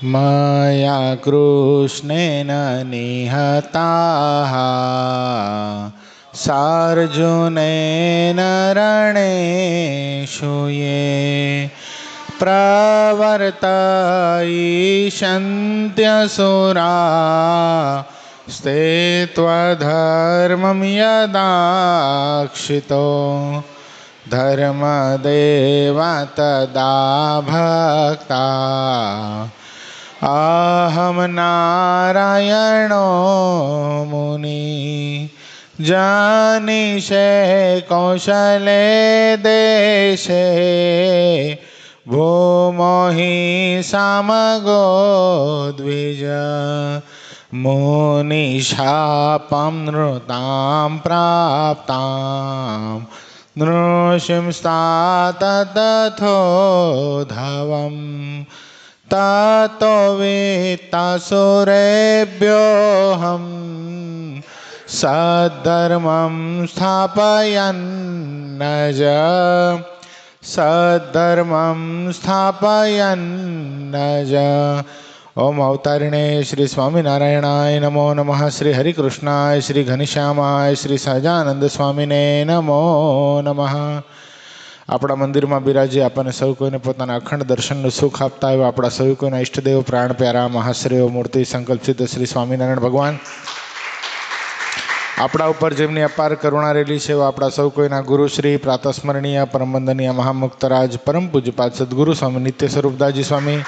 मया कृष्णेन निहताः सार्जुनेन रणेषु ये प्रवर्तयिष्यन्त्यसुरा स्ते त्वधर्मं यदाक्षितो धर्मदेव तदा भक्ता अहम नारायणो मुनि जानिषे कौशले देशे भूमोहि सामगो द्विज मुनिशापं नृतां प्राप्तां नृसिंस्तात तथोधवम् ततो वित्तासुरेभ्योऽहं सद्धर्मं स्थापयन्नज सद्धर्मं स्थापयन्नज। ओम अवतारिणे श्री स्वामीनारायणाय नमो नमः। श्री हरिकृष्णाय श्री घनश्यामाय श्री सहजानंद स्वामीने नमो नमः। આપણા મંદિરમાં બિરાજી આપણને સૌ કોઈને પોતાના અખંડ દર્શનનું સુખ આપતા આવ્યા આપણા સૌ કોઈના ઈષ્ટદેવ પ્રાણ પ્યારા મહાશ્રેયો મૂર્તિ સંકલ્પિત શ્રી સ્વામિનારાયણ ભગવાન આપણા ઉપર જેમની અપાર કરુણા રહેલી છે એવા આપણા સૌ કોઈના ગુરુશ્રી પ્રાતસ્મરણીય પરમવંદનીય મહામુક્તરાજ પરમ પૂજ્યપાદ સદગુરુ સ્વામી નિત્ય સ્વરૂપદાસજી સ્વામી,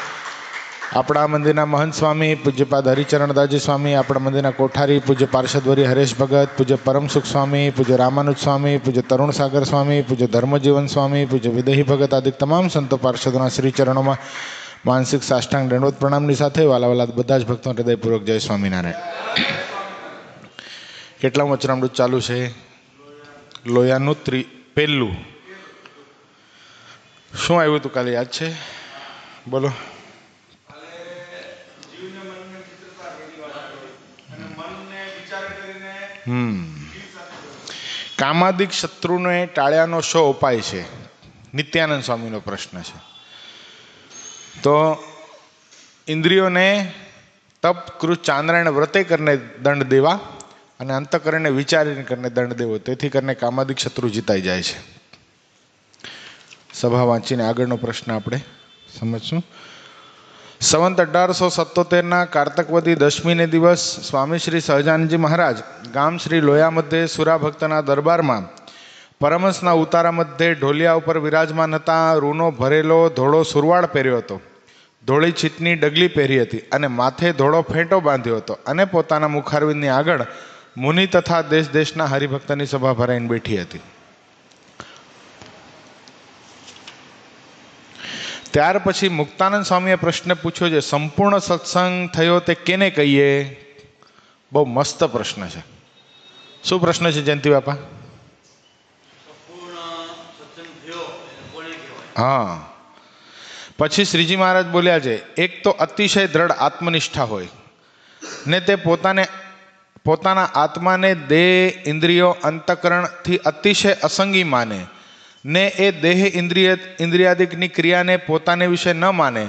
આપણા મંદિરના મહંત સ્વામી પૂજ્યપાદ હરિચરણદાસજી સ્વામી, આપણા મંદિરના કોઠારી પૂજ્ય પાર્ષદવરી હરેશ ભગત, પૂજ્ય પરમસુખ સ્વામી, પૂજ્ય રામાનુજ સ્વામી, પૂજ્ય તરુણ સાગર સ્વામી, પૂજ્ય ધર્મજીવન સ્વામી, પૂજ્ય વિદેહી ભગત આદિ તમામ સંતો પાર્ષદોના શ્રી ચરણોમાં માનસિક સાષ્ટાંગ દંડવત પ્રણામની સાથે વાલાવાલા બધા જ ભક્તો હૃદયપૂર્વક જય સ્વામિનારાયણ। કેટલા વચનામૃત ચાલુ છે? લોયાનું પહેલું શું આવ્યું હતું કાલે યાદ છે? બોલો। કામાદિક શત્રુને ટાળ્યાનો શો ઉપાય છે? નિત્યાનંદ સ્વામીનો પ્રશ્ન છે। તો ઇન્દ્રિયોને તપ કૃત ચાંદ્રાયણ વ્રતે કરીને દંડ દેવા અને અંતઃકરણને વિચારીને કરીને દંડ દેવો, તેથી કરીને કામાદિક શત્રુ જીતાઈ જાય છે। સભા વાંચીને આગળનો પ્રશ્ન આપણે સમજશું। સંવત 1877 કારતકવદી દશમીને દિવસ સ્વામી શ્રી સહજાનંદજી મહારાજ ગામ શ્રી લોયા મધ્યે સુરા ભક્તના દરબારમાં પરમહંસના ઉતારા મધ્યે ઢોલિયા ઉપર વિરાજમાન હતા। રૂનો ભરેલો ધોળો સુરવાળ પહેર્યો હતો, ધોળી છીટની ડગલી પહેરી હતી અને માથે ધોળો ફેંટો બાંધ્યો હતો અને પોતાના મુખારવિંદની આગળ મુનિ તથા દેશ દેશના હરિભક્તની સભા ભરાઈને બેઠી હતી। ત્યાર પછી મુક્તાનંદ સ્વામીએ પ્રશ્ન પૂછ્યો છે, સંપૂર્ણ સત્સંગ થયો તે કેને કહીએ? બહુ મસ્ત પ્રશ્ન છે। શું પ્રશ્ન છે જયંતિ બાપા? હા, પછી શ્રીજી મહારાજ બોલ્યા છે, એક તો અતિશય દ્રઢ આત્મનિષ્ઠા હોય ને તે પોતાના આત્માને દેહ ઇન્દ્રિયો અંતઃકરણથી અતિશય અસંગી માને ને એ દેહ ઇન્દ્રિયાદિકની ક્રિયાને પોતાને વિશે ન માને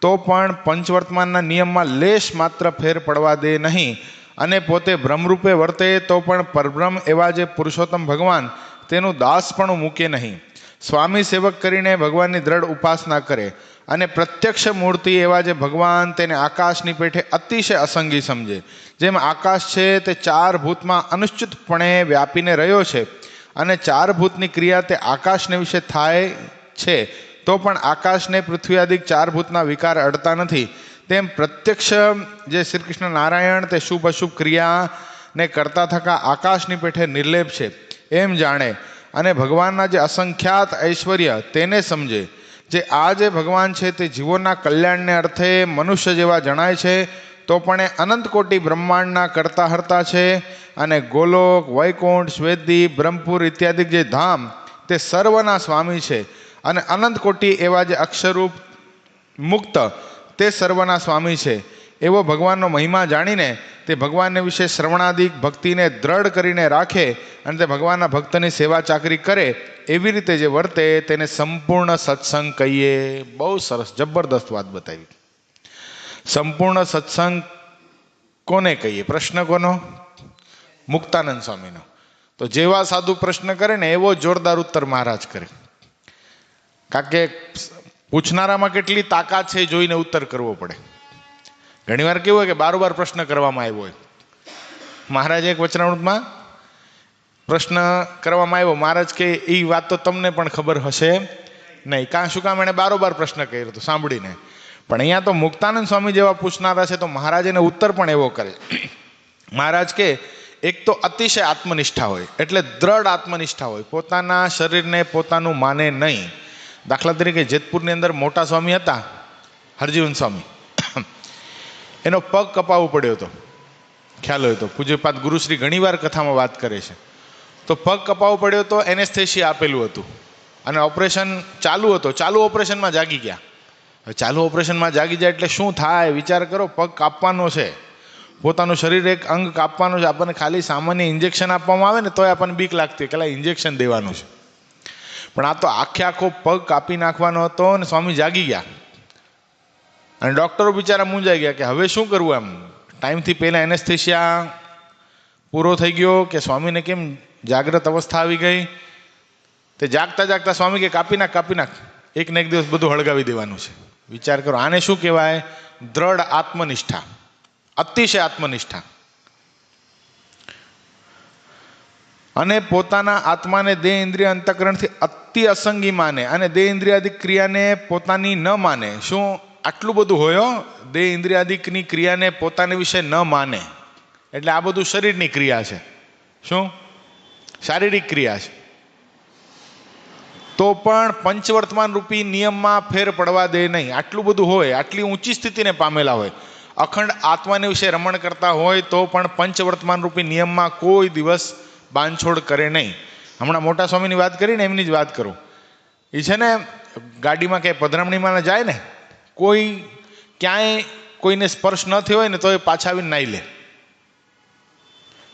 તો પણ પંચવર્તમાનના નિયમમાં લેશ માત્ર ફેર પડવા દે નહીં અને પોતે બ્રહ્મરૂપે વર્તે તો પણ પરબ્રહ્મ એવા જે પુરુષોત્તમ ભગવાન તેનું દાસપણું મૂકે નહીં। સ્વામી સેવક કરીને ભગવાનની દ્રઢ ઉપાસના કરે અને પ્રત્યક્ષ મૂર્તિ એવા જે ભગવાન તેને આકાશની પેઠે અતિશય અસંગી સમજે। જેમ આકાશ છે તે ચાર ભૂતમાં અનિશ્ચિતપણે વ્યાપીને રહ્યો છે અને ચાર ભૂતની ક્રિયા તે આકાશને વિશે થાય છે તો પણ આકાશને પૃથ્વી આદિ ચાર ભૂતના વિકાર અડતા નથી, તેમ પ્રત્યક્ષ જે શ્રી કૃષ્ણ નારાયણ તે શુભ અશુભ ક્રિયાને કરતા થકા આકાશની પેઠે નિર્લેપ છે એમ જાણે અને ભગવાનના જે અસંખ્યાત ઐશ્વર્ય તેને સમજે। જે આ જે ભગવાન છે તે જીવોના કલ્યાણને અર્થે મનુષ્ય જેવા જણાય છે તો પણ એ અનંત કોટી બ્રહ્માંડના કરતા હરતા છે અને ગોલોક, વૈકુંઠ, શ્વેતદીપ, બ્રહ્મપુર ઇત્યાદિ જે ધામ તે સર્વના સ્વામી છે અને અનંત કોટી એવા જે અક્ષરરૂપ મુક્ત તે સર્વના સ્વામી છે। એવો ભગવાનનો મહિમા જાણીને તે ભગવાનને વિશે શ્રવણાદિક ભક્તિને દ્રઢ કરીને રાખે અને તે ભગવાનના ભક્તની સેવા ચાકરી કરે એવી રીતે જે વર્તે તેને સંપૂર્ણ સત્સંગ કહીએ। બહુ સરસ જબરદસ્ત વાત બતાવી। સંપૂર્ણ સત્સંગ કોને કહીએ? પ્રશ્ન કોનો? મુક્તાનંદ સ્વામીનો. તો જેવા સાધુ પ્રશ્ન કરે ને એવો જોરદાર ઉત્તર મહારાજ કરે. કારણ કે પૂછનારામાં કેટલી તાકાત છે જોઈને ઉત્તર કરવો પડે. ઘણીવાર કેવું હોય કે બારોબાર પ્રશ્ન કરવામાં આવ્યો હોય. મહારાજે એક વચનામૃતમાં પ્રશ્ન કરવામાં આવ્યો, મહારાજ કે એ વાત તો તમને પણ ખબર હશે નહીં, કાં શું કામ એણે બારોબાર પ્રશ્ન કર્યો હતો સાંભળીને. પણ અહીંયા તો મુક્તાનંદ સ્વામી જેવા પૂછનારા છે તો મહારાજ એને ઉત્તર પણ એવો કરે. મહારાજ કે એક તો અતિશય આત્મનિષ્ઠા હોય, એટલે દ્રઢ આત્મનિષ્ઠા હોય, પોતાના શરીરને પોતાનું માને નહીં. દાખલા તરીકે જેતપુરની અંદર મોટા સ્વામી હતા, હરજીવન સ્વામી, એનો પગ કપાવવો પડ્યો હતો. ખ્યાલ હોય તો પૂજ્યપાદ ગુરુશ્રી ઘણીવાર કથામાં વાત કરે છે. તો પગ કપાવવો પડ્યો તો એનેસ્થેશિયા આપેલું હતું અને ઓપરેશન ચાલુ હતો. ચાલુ ઓપરેશનમાં જાગી ગયા. હવે ચાલુ ઓપરેશનમાં જાગી જાય એટલે શું થાય વિચાર કરો. પગ કાપવાનો છે, પોતાનું શરીર એક અંગ કાપવાનું છે. આપણને ખાલી સામાન્ય ઇન્જેક્શન આપવામાં આવે ને તોય આપણને બીક લાગતી હોય કે ઇન્જેક્શન દેવાનું છે. પણ આ તો આખો પગ કાપી નાખવાનો હતો અને સ્વામી જાગી ગયા અને ડૉક્ટરો બિચારા મૂંઝાઈ ગયા કે હવે શું કરવું. એમ ટાઈમથી પહેલાં એનેસ્થેશિયા પૂરો થઈ ગયો કે સ્વામીને કેમ જાગ્રત અવસ્થા આવી ગઈ. તે જાગતા જાગતા સ્વામી કે કાપી નાખ, એક ને એક દિવસ બધું હળગાવી દેવાનું છે. વિચાર કરો, આને શું કહેવાય? દ્રઢ આત્મનિષ્ઠા, અતિશય આત્મનિષ્ઠા. અને પોતાના આત્માને દેહ ઇન્દ્રિય અંતઃકરણથી અતિ અસંગી માને અને દેહ ઇન્દ્રિયાદિક ક્રિયાને પોતાની ન માને. શું આટલું બધું હોય? દેહ ઇન્દ્રિયાદિકની ક્રિયાને પોતાને વિશે ન માને એટલે આ બધું શરીરની ક્રિયા છે. શું? શારીરિક ક્રિયા છે. તો પણ પંચવર્તમાન રૂપી નિયમમાં ફેર પડવા દે નહીં. આટલું બધું હોય, આટલી ઊંચી સ્થિતિને પામેલા હોય, અખંડ આત્માને વિશે રમણ કરતા હોય તો પણ પંચવર્તમાન રૂપી નિયમમાં કોઈ દિવસ બાંધછોડ કરે નહીં. હમણાં મોટા સ્વામીની વાત કરીને એમની જ વાત કરું. એ છે ને ગાડીમાં ક્યાંય પધરામણીમાં જાય ને, કોઈ ક્યાંય કોઈને સ્પર્શ ન થયો હોય ને તો એ પાછા આવીને નાઈ લે.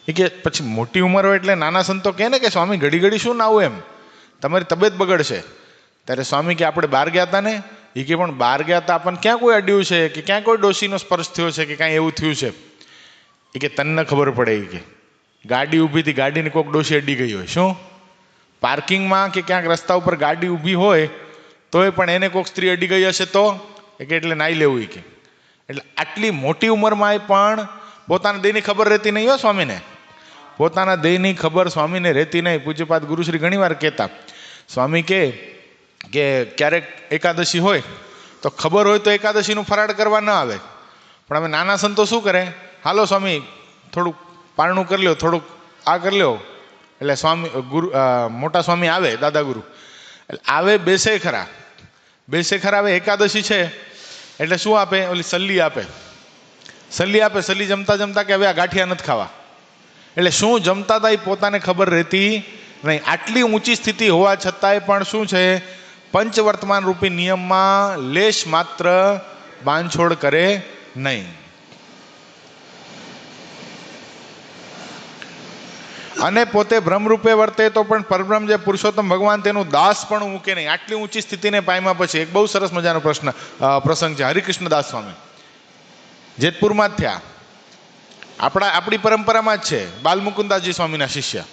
એ કે પછી મોટી ઉંમર હોય એટલે નાના સંતો કહે ને કે સ્વામી ઘડી ઘડી શું નાવું, એમ તમારી તબિયત બગડશે. ત્યારે સ્વામી કે આપણે બહાર ગયા હતા ને, એ કે પણ બહાર ગયા હતા આપણને ક્યાં કોઈ અડ્યું છે કે ક્યાં કોઈ ડોશીનો સ્પર્શ થયો છે કે કાંઈ એવું થયું છે? એ કે તને ખબર પડે. એ કે ગાડી ઊભી હતી, ગાડીને કોઈક ડોશી અડી ગઈ હોય. શું? પાર્કિંગમાં કે ક્યાંક રસ્તા ઉપર ગાડી ઊભી હોય તોય પણ એને કોઈક સ્ત્રી અડી ગઈ હશે તો એ કે એટલે નાઈ લેવું. એ કે એટલે આટલી મોટી ઉંમરમાં પણ પોતાના દેહની ખબર રહેતી નહીં હો સ્વામીને. પોતાના દેહની ખબર સ્વામીને રહેતી નહીં. પૂજ્યપાદ ગુરુશ્રી ઘણીવાર કહેતા, સ્વામી કે ક્યારેક એકાદશી હોય તો ખબર હોય તો એકાદશીનું ફરાળ કરવા ન આવે. પણ હવે નાના સંતો શું કરે? હાલો સ્વામી થોડુંક પારણું કરી લ્યો, થોડુંક આ કરી લ્યો. એટલે સ્વામી મોટા સ્વામી આવે, દાદા ગુરુ આવે, બેસે ખરા. હવે એકાદશી છે એટલે શું આપે? ઓલી સલ્લી આપે. સલ્લી જમતા જમતા કે હવે આ ગાંઠિયા નથી ખાવા. એટલે શું જમતા હતા એ પોતાને ખબર રહેતી નહીં. આટલી ઊંચી સ્થિતિ હોવા છતાંય પણ શું છે? પંચવર્તમાન રૂપી નિયમમાં લેશ માત્ર બાંધછોડ કરે નહીં. અને પોતે બ્રહ્મરૂપે વર્તે તો પણ પરબ્રહ્મ જે પુરુષોત્તમ ભગવાન તેનું દાસ પણ મૂકે નહીં. આટલી ઊંચી સ્થિતિને પામ્યા પછી એક બહુ સરસ મજાનો પ્રસંગ છે. હરિકૃષ્ણદાસ સ્વામી જેતપુરમાં જ થયા. આપણી પરંપરામાં જ છે. બાલમુકુદાસજી સ્વામીના શિષ્ય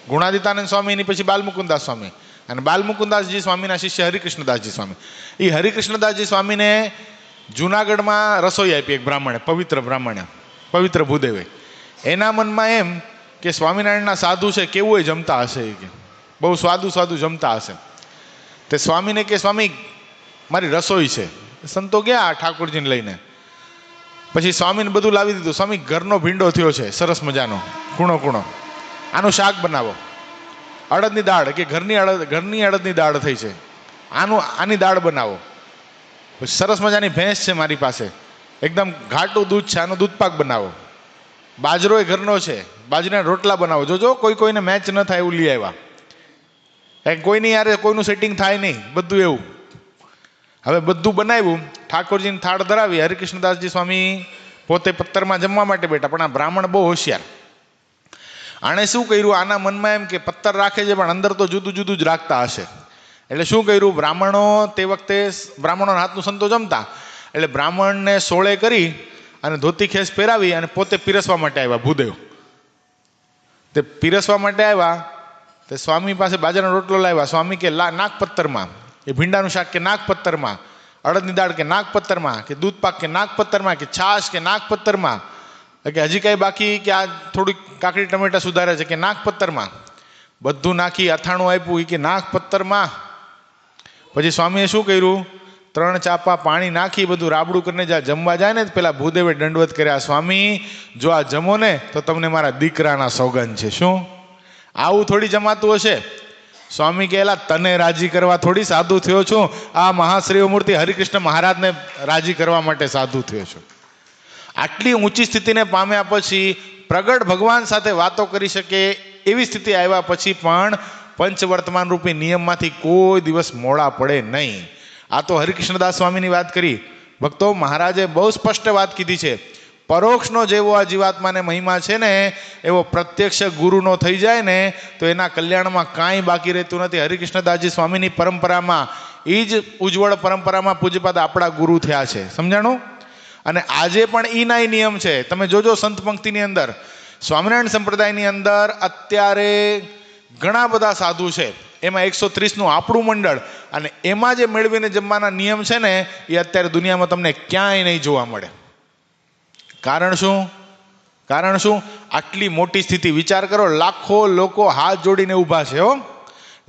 ગુણાદિતાનંદ સ્વામી, એની પછી બાલમુકુદાસ સ્વામી, અને બાલમુકુદાસજી સ્વામીના શિષ્ય હરિકૃષ્ણદાસજી સ્વામી. એ હરિકૃષ્ણદાસજી સ્વામીને જુનાગઢમાં રસોઈ આપી એક બ્રાહ્મણે, પવિત્ર ભૂદેવે. એના મનમાં એમ કે સ્વામિનારાયણના સાધુ છે, કેવું એ જમતા હશે, કે બહુ સ્વાદુ જમતા હશે. તે સ્વામીને કે સ્વામી મારી રસોઈ છે. સંતો ગયા ઠાકોરજીને લઈને. પછી સ્વામીને બધું લાવી દીધું. સ્વામી ઘરનો ભીંડો થયો છે સરસ મજાનો, કૂણો, આનું શાક બનાવો. અડદની દાળ, કે ઘરની અડદની દાળ થઈ છે, આની દાળ બનાવો. પછી સરસ મજાની ભેંસ છે મારી પાસે, એકદમ ઘાટું દૂધ છે, આનો દૂધપાક બનાવો. બાજરો એ ઘરનો છે, બાજરાના રોટલા બનાવો. જોજો કોઈને મેચ ન થાય એવું લઈ આવ્યા. કોઈની યારે કોઈનું સેટિંગ થાય નહીં, બધું એવું. હવે બધું બનાવ્યું, ઠાકોરજીને થાળ ધરાવી. હરિકૃષ્ણદાસજી સ્વામી પોતે પત્તરમાં જમવા માટે બેઠા, પણ આ બ્રાહ્મણ બહુ હોશિયાર. આણે શું કર્યું? આના મનમાં એમ કે પત્તર રાખે છે પણ અંદર તો જુદું જ રાખતા હશે. એટલે શું કર્યું? તે વખતે બ્રાહ્મણોના હાથનું સંતો જમતા એટલે બ્રાહ્મણને સોળે કરી અને ધોતી ખેસ પહેરાવી અને પોતે પીરસવા માટે આવ્યા ભૂદેવ. તે પીરસવા માટે આવ્યા તે સ્વામી પાસે બાજરાનો રોટલો લાવ્યા. સ્વામી કે નાક પત્તરમાં, એ ભીંડાનું શાક કે નાક પત્તરમાં, અડદની દાળ કે નાક પત્તરમાં, કે દૂધ પાક કે નાક પત્તરમાં, કે છાશ કે નાક પત્તરમાં, કે હજી કાંઈ બાકી કે આ થોડીક કાકડી ટમેટા સુધારે છે કે નાક પત્તરમાં. બધું નાખી અથાણું આપ્યું એ કે નાક પત્તરમાં. પછી સ્વામીએ શું કર્યું? 3 ચાપા પાણી નાખી બધું રાબડું કરીને જ્યાં જમવા જાય ને પેલા ભૂદેવે દંડવત કર્યા. સ્વામી જો આ જમો ને તો તમને મારા દીકરાના સોગંદ છે. શું આવું થોડી જમાતું હશે? સ્વામી કહેલા તને રાજી કરવા થોડી સાધુ થયો છું, આ મહાશ્રીઓ મૂર્તિ હરિકૃષ્ણ મહારાજને રાજી કરવા માટે સાધુ થયો છું. આટલી ઊંચી સ્થિતિને પામ્યા પછી પ્રગટ ભગવાન સાથે વાતો કરી શકે એવી સ્થિતિ આવ્યા પછી પણ પંચવર્તમાન રૂપી નિયમમાંથી કોઈ દિવસ મોડા પડે નહીં. આ તો હરિકૃષ્ણદાસ સ્વામીની વાત કરી. ભક્તો, મહારાજે બહુ સ્પષ્ટ વાત કીધી છે. પરોક્ષનો જેવો આ જીવાત્માને મહિમા છે ને એવો પ્રત્યક્ષ ગુરુનો થઈ જાય ને તો એના કલ્યાણમાં કાંઈ બાકી રહેતું નથી. હરિકૃષ્ણદાસજી સ્વામીની પરંપરામાં, એ જ ઉજ્જવળ પરંપરામાં પૂજ્યપાદ આપણા ગુરુ થયા છે. સમજાણું? અને આજે પણ ઈના નિયમ છે. તમે જોજો સંત પંક્તિની અંદર, સ્વામિનારાયણ સંપ્રદાયની અંદર અત્યારે ઘણા બધા સાધુ છે. એમાં 130નું આપણું મંડળ, અને એમાં જે મેળવીને જમવાના નિયમ છે ને એ અત્યારે દુનિયામાં તમને ક્યાંય નહીં જોવા મળે. કારણ શું? કારણ શું? આટલી મોટી સ્થિતિ. વિચાર કરો, લાખો લોકો હાથ જોડીને ઊભા છે.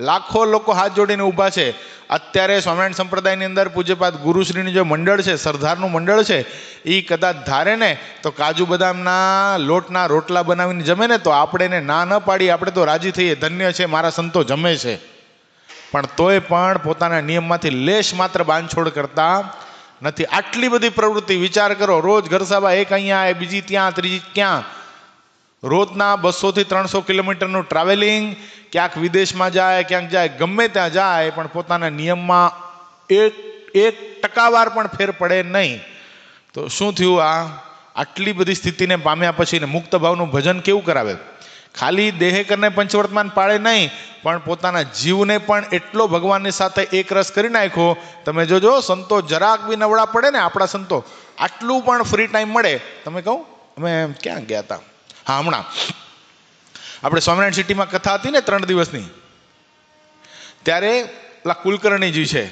લાખો લોકો હાથ જોડીને ઊભા છે. અત્યારે સ્વામિનારાયણ સંપ્રદાયની અંદર પૂજ્યપાદ ગુરુશ્રીનું જે મંડળ છે, સરદારનું મંડળ છે, એ કદાચ ધારે ને તો કાજુ બદામના લોટના રોટલા બનાવીને જમે ને તો આપણે એને ના ન પાડીએ, આપણે તો રાજી થઈએ, ધન્ય છે મારા સંતો જમે છે. પણ તોય પણ પોતાના નિયમમાંથી લેશ માત્ર બાંધછોડ કરતા નથી. આટલી બધી પ્રવૃત્તિ. વિચાર કરો, રોજ ઘરસભા, એક અહીંયા, બીજી ત્યાં, ત્રીજી ક્યાં, રોજના 200 થી 300 કિલોમીટરનું ટ્રાવેલિંગ, ક્યાંક વિદેશમાં જાય, ક્યાંક જાય, ગમે ત્યાં જાય, પણ પોતાના નિયમમાં એક ટકાવાર પણ ફેર પડે નહીં. તો શું થયું? આટલી બધી સ્થિતિને પામ્યા પછી મુક્ત ભાવનું ભજન કેવું કરાવે? ખાલી દેહે કરીને પંચવર્તમાન પાળે નહીં, પણ પોતાના જીવને પણ એટલો ભગવાનની સાથે એક રસ કરી નાખ્યો. તમે જોજો, સંતો જરાક બી નવડા પડે ને, આપણા સંતો આટલું પણ ફ્રી ટાઈમ મળે. તમે કહું અમે ક્યાં ગયા હતા? હા, હમણાં આપણે સ્વામિનારાયણ સિટીમાં કથા હતી ને 3 દિવસની, ત્યારે પેલા કુલકર્ણીજી છે,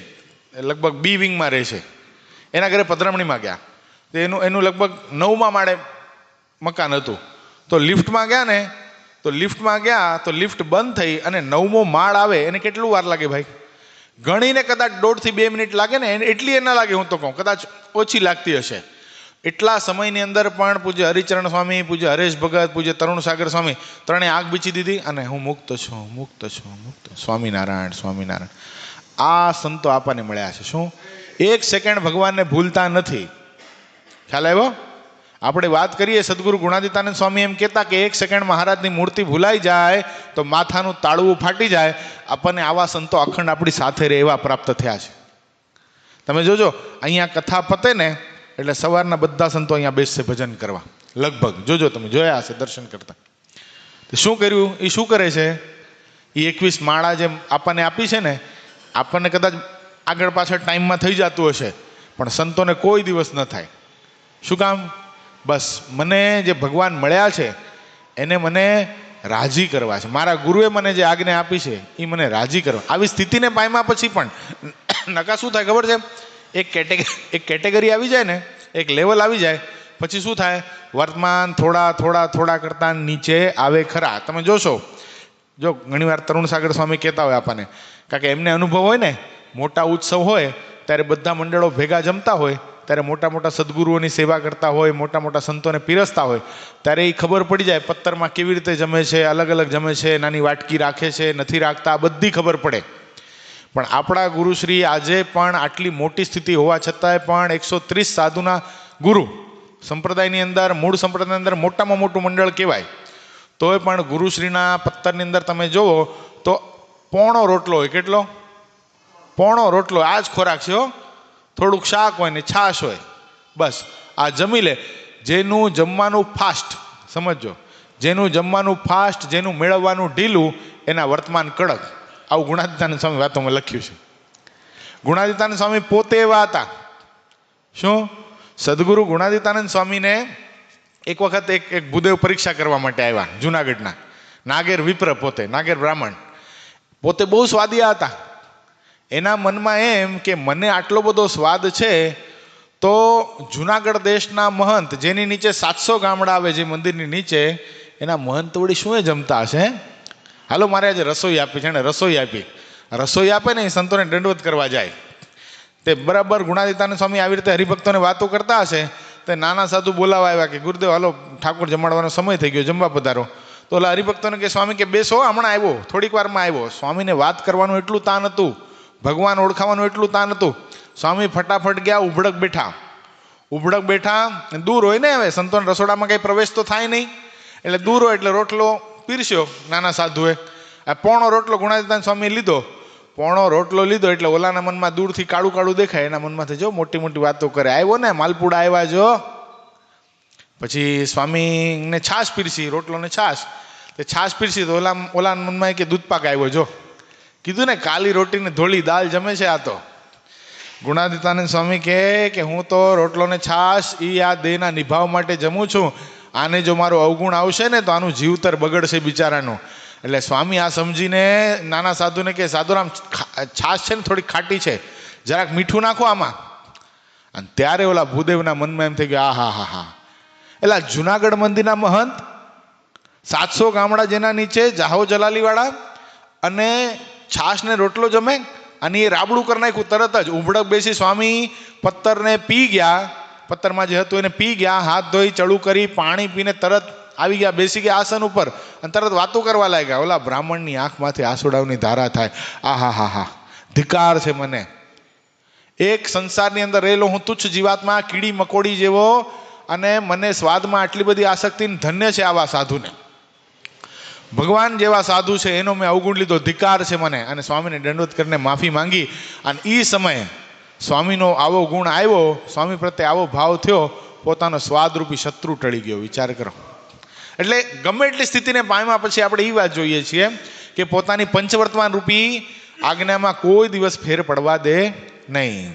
લગભગ બી વિંગમાં રહે છે, એના ઘરે પધરામણીમાં ગયા. તો એનું લગભગ 9મા માળે મકાન હતું. તો લિફ્ટમાં ગયા ને, તો લિફ્ટ બંધ થઈ અને 9મો માળ આવે એને કેટલું વાર લાગે ભાઈ? ગણીને કદાચ 1.5 થી 2 મિનિટ લાગે ને, એટલી એ ના લાગે. હું તો કહું કદાચ ઓછી લાગતી હશે. એટલા સમયની અંદર પણ પૂજ્ય હરિચરણ સ્વામી, પૂજ્ય હરેશ ભગત, પૂજ્ય તરુણ સાગર સ્વામી ત્રણેય આગ બીચી દીધી અને હું મુક્ત છું, મુક્ત છું, મુક્ત. સ્વામિનારાયણ, સ્વામિનારાયણ. આ સંતો આપણને મળ્યા છે. શું 1 સેકન્ડ ભગવાનને ભૂલતા નથી? ખ્યાલ આવ્યો? આપણે વાત કરીએ, સદગુરુ ગુણાતીતાનંદ સ્વામી એમ કહેતા કે 1 સેકન્ડ મહારાજની મૂર્તિ ભૂલાઈ જાય તો માથાનું તાળવું ફાટી જાય. આપણને આવા સંતો અખંડ આપણી સાથે રહે એવા પ્રાપ્ત થયા છે. તમે જોજો, અહીંયા કથા પતે ને એટલે સવારના બધા સંતો અહીંયા બેસશે ભજન કરવા. લગભગ જોજો, તમે જોયા હશે દર્શન કરતા. શું કર્યું? એ શું કરે છે? એ 21 માળા જેમ આપણને આપી છે ને, આપણને કદાચ આગળ પાછળ ટાઈમમાં થઈ જતું હશે, પણ સંતોને કોઈ દિવસ ન થાય. શું કામ? બસ મને જે ભગવાન મળ્યા છે એને મને રાજી કરવા છે. મારા ગુરુએ મને જે આજ્ઞા આપી છે એ મને રાજી કરવા. આવી સ્થિતિને પામ્યા પછી પણ નકા શું થાય ખબર છે? એક કેટેગરી આવી જાય ને, એક લેવલ આવી જાય પછી શું થાય? વર્તમાન થોડા કરતા નીચે આવે ખરા. તમે જોશો, જો ઘણીવાર તરુણ સાગર સ્વામી કહેતા હોય આપણને, કારણ કે એમને અનુભવ હોય ને, મોટા ઉત્સવ હોય ત્યારે બધા મંડળો ભેગા જમતા હોય, ત્યારે મોટા સદગુરુઓની સેવા કરતા હોય, મોટા સંતોને પીરસતા હોય, ત્યારે એ ખબર પડી જાય પત્તરમાં કેવી રીતે જમે છે, અલગ અલગ જમે છે, નાની વાટકી રાખે છે, નથી રાખતા, આ બધી ખબર પડે. પણ આપણા ગુરુશ્રી આજે પણ આટલી મોટી સ્થિતિ હોવા છતાંય પણ 130 સાધુના ગુરુ સંપ્રદાયની અંદર, મૂળ સંપ્રદાયની અંદર મોટામાં મોટું મંડળ કહેવાય, તોય પણ ગુરુશ્રીના પત્તરની અંદર તમે જુઓ તો પોણો રોટલો હોય. કેટલો? પોણો રોટલો. આ જ ખોરાક છે. થોડુંક શાક હોય ને છાશ હોય, બસ આ જમી લે. જેનું જમવાનું ફાસ્ટ, સમજો, જેનું જમવાનું ફાસ્ટ, જેનું મેળવવાનું ઢીલું, એના વર્તમાન કડક. આવું ગુણાતીતાનંદ સ્વામી વાતોમાં લખ્યું છે. ગુણાતીતાનંદ સ્વામી પોતે એવા હતા, શું? સદગુરુ ગુણાતીતાનંદ સ્વામીને એક વખત એક ભૂદેવ પરીક્ષા કરવા માટે આવ્યા જુનાગઢના. નાગેર વિપ્ર, પોતે નાગેર બ્રાહ્મણ, પોતે બહુ સ્વાદિયા હતા. એના મનમાં એમ કે મને આટલો બધો સ્વાદ છે તો જુનાગઢ દેશના મહંત, જેની નીચે 700 ગામડા આવે, જે મંદિરની નીચે, એના મહંત વળી શું એ જમતા હશે? હાલો મારે આજે રસોઈ આપી છે ને, રસોઈ આપી. રસોઈ આપે ને એ સંતોને દંડવત કરવા જાય. તે બરાબર ગુણાતીતાનંદ સ્વામી આવી રીતે હરિભક્તોને વાતો કરતા હશે, તે નાના સાધુ બોલાવા આવ્યા કે ગુરુદેવ હાલો ઠાકોર જમાડવાનો સમય થઈ ગયો, જમવા પધારો. તો ઓલા હરિભક્તોને કે સ્વામી કે બેસો, હમણાં આવ્યો, થોડીક વારમાં આવ્યો. સ્વામીને વાત કરવાનું એટલું તાન હતું, ભગવાન ઓળખાવાનું એટલું તાન હતું. સ્વામી ફટાફટ ગયા, ઉભડક બેઠા. ઉભડક બેઠા, દૂર હોય ને, હવે સંતોન રસોડામાં કંઈ પ્રવેશ તો થાય નહીં, એટલે દૂર હોય એટલે રોટલો પીરસ્યો નાના સાધુએ. પોણો રોટલો ગુણાતીતાનંદ સ્વામીએ લીધો. પોણો રોટલો લીધો એટલે ઓલાના મનમાં દૂરથી કાળું કાળું દેખાય, એના મનમાંથી જો મોટી મોટી વાતો કરે, આવ્યો ને માલપુડા આવ્યા જો. પછી સ્વામીને છાશ પીરસી, રોટલો ને છાશ. તે છાશ પીરસી તો ઓલાના મનમાં કે દૂધપાક આવ્યો જો. કીધું ને કાલી રોટી ને ધોળી દાળ જમે છે આ તો. ગુણાતીતાનંદ સ્વામી કે હું તો રોટલો ને છાશ એ આ દેહના નિભાવ માટે જમું છું, આને જો મારો અવગુણ આવશે ને તો આનું જીવતર બગડશે બિચારાનું. એટલે સ્વામી આ સમજીને નાના સાધુને કે સાધુરામ, છાશ છે ને થોડી ખાટી છે, જરાક મીઠું નાખો આમાં. અને ત્યારે ઓલા ભૂદેવના મનમાં એમ થઈ ગયું, આ હા હા હા, એટલે જુનાગઢ મંદિરના મહંત, 700 ગામડા જેના નીચે, જાહો જલાલીવાળા, અને છાશ ને રોટલો જમે, અને એ રાબડું કરી નાખ્યું તરત જ. ઉભડક બેસી સ્વામી પત્તરને પી ગયા, પત્તરમાં જે હતું એને પી ગયા, હાથ ધોઈ ચડું કરી પાણી પીને તરત આવી ગયા, બેસી ગયા આસન ઉપર, અને તરત વાતો કરવા લાગ્યા. ઓલા બ્રાહ્મણની આંખમાંથી આંસુડાની ધારા થાય. આ હા હા હા, ધિકાર છે મને, એક સંસારની અંદર રહેલો હું તુચ્છ જીવાત્મા, કીડી મકોડી જેવો, અને મને સ્વાદમાં આટલી બધી આસક્તિ, ધન્ય છે આવા સાધુને. ભગવાન જેવા સાધુ છે એનો મેં અવગુણ લીધો, ધિકાર છે મને. અને સ્વામીને દંડવત કરીને માફી માંગી. અને એ સમયે સ્વામીનો આવો ગુણ આવ્યો, સ્વામી પ્રત્યે આવો ભાવ થયો, પોતાનો સ્વાદરૂપી શત્રુ ટળી ગયો. વિચાર કરો. એટલે ગમે એટલી સ્થિતિને પામ્યા પછી આપણે એ વાત જોઈએ છીએ કે પોતાની પંચવર્તમાન રૂપી આજ્ઞામાં કોઈ દિવસ ફેર પડવા દે નહીં.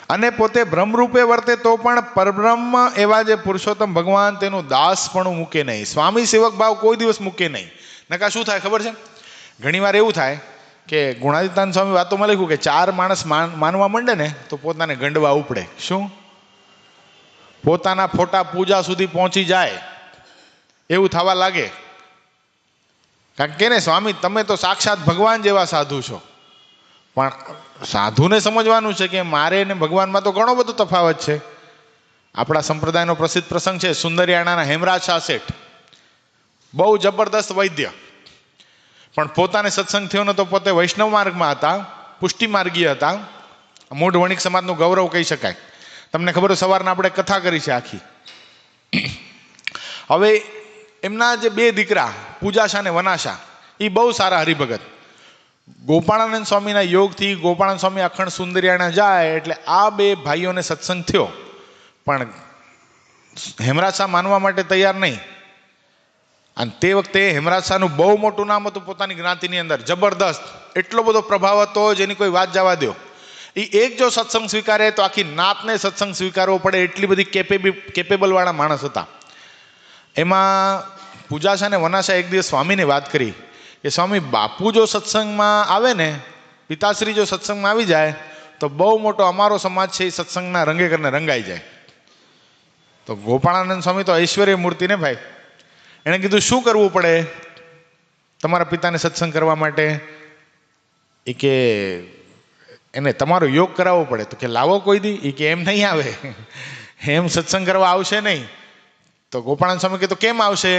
અને પોતે બ્રહ્મરૂપે વર્તે તો પણ પરબ્રહ્મ એવા જે પુરુષોત્તમ ભગવાન, તેનું દાસ પણ મૂકે નહીં. સ્વામી સેવક ભાવ કોઈ દિવસ મૂકે નહીં. નકા શું થાય ખબર છે? ઘણીવાર એવું થાય કે ગુણાતીતાનંદ સ્વામી વાતોમાં લખ્યું કે 4 માણસ માનવા માંડે ને તો પોતાને ગંડવા ઉપડે. શું? પોતાના ફોટા પૂજા સુધી પહોંચી જાય એવું થવા લાગે. કારણ કે ને સ્વામી તમે તો સાક્ષાત ભગવાન જેવા સાધુ છો. પણ સાધુને સમજવાનું છે કે મારે ને ભગવાનમાં તો ઘણો બધો તફાવત છે. આપણા સંપ્રદાયનો પ્રસિદ્ધ પ્રસંગ છે સુંદરિયાણાના હેમરાજ શાહ શેઠ, બહુ જબરદસ્ત વૈદ્ય, પણ પોતાને સત્સંગ થયો ને તો પોતે વૈષ્ણવ માર્ગમાં હતા, પુષ્ટિ માર્ગીય હતા, મૂઢ વણિક સમાજનું ગૌરવ કહી શકાય. તમને ખબર હોય સવારના આપણે કથા કરી છે આખી. હવે એમના જે 2 દીકરા પૂજાશા ને વનાશા, એ બહુ સારા હરિભગત. ગોપાળાનંદ સ્વામીના યોગથી ગોપાળાનંદ સ્વામી અખંડ સુંદરિયાણા જાય એટલે આ 2 ભાઈઓને સત્સંગ થયો, પણ હેમરાજ શાહ માનવા માટે તૈયાર નહીં. અને તે વખતે હેમરાજ શાહનું બહુ મોટું નામ હતું પોતાની જ્ઞાતિની અંદર, જબરદસ્ત, એટલો બધો પ્રભાવ હતો જેની કોઈ વાત જવા દો. એ એક જો સત્સંગ સ્વીકારે તો આખી નાતને સત્સંગ સ્વીકારવો પડે, એટલી બધી કેપેબલ વાળા માણસ હતા. એમાં પૂજાશા ને વનાશા એક દિવસ સ્વામીને વાત કરી કે સ્વામી, બાપુ જો સત્સંગમાં આવે ને, પિતાશ્રી જો સત્સંગમાં આવી જાય તો બહુ મોટો અમારો સમાજ છે એ સત્સંગના રંગે કરીને રંગાઈ જાય. તો ગોપાળાનંદ સ્વામી તો ઐશ્વર્ય મૂર્તિ ને ભાઈ, એણે કીધું શું કરવું પડે તમારા પિતાને સત્સંગ કરવા માટે? એ કે એને તમારો યોગ કરાવવો પડે. તો કે લાવો કોઈ દી. એ કે એમ નહીં આવે, એમ સત્સંગ કરવા આવશે નહીં. તો ગોપાળાનંદ સ્વામી કે તો કેમ આવશે?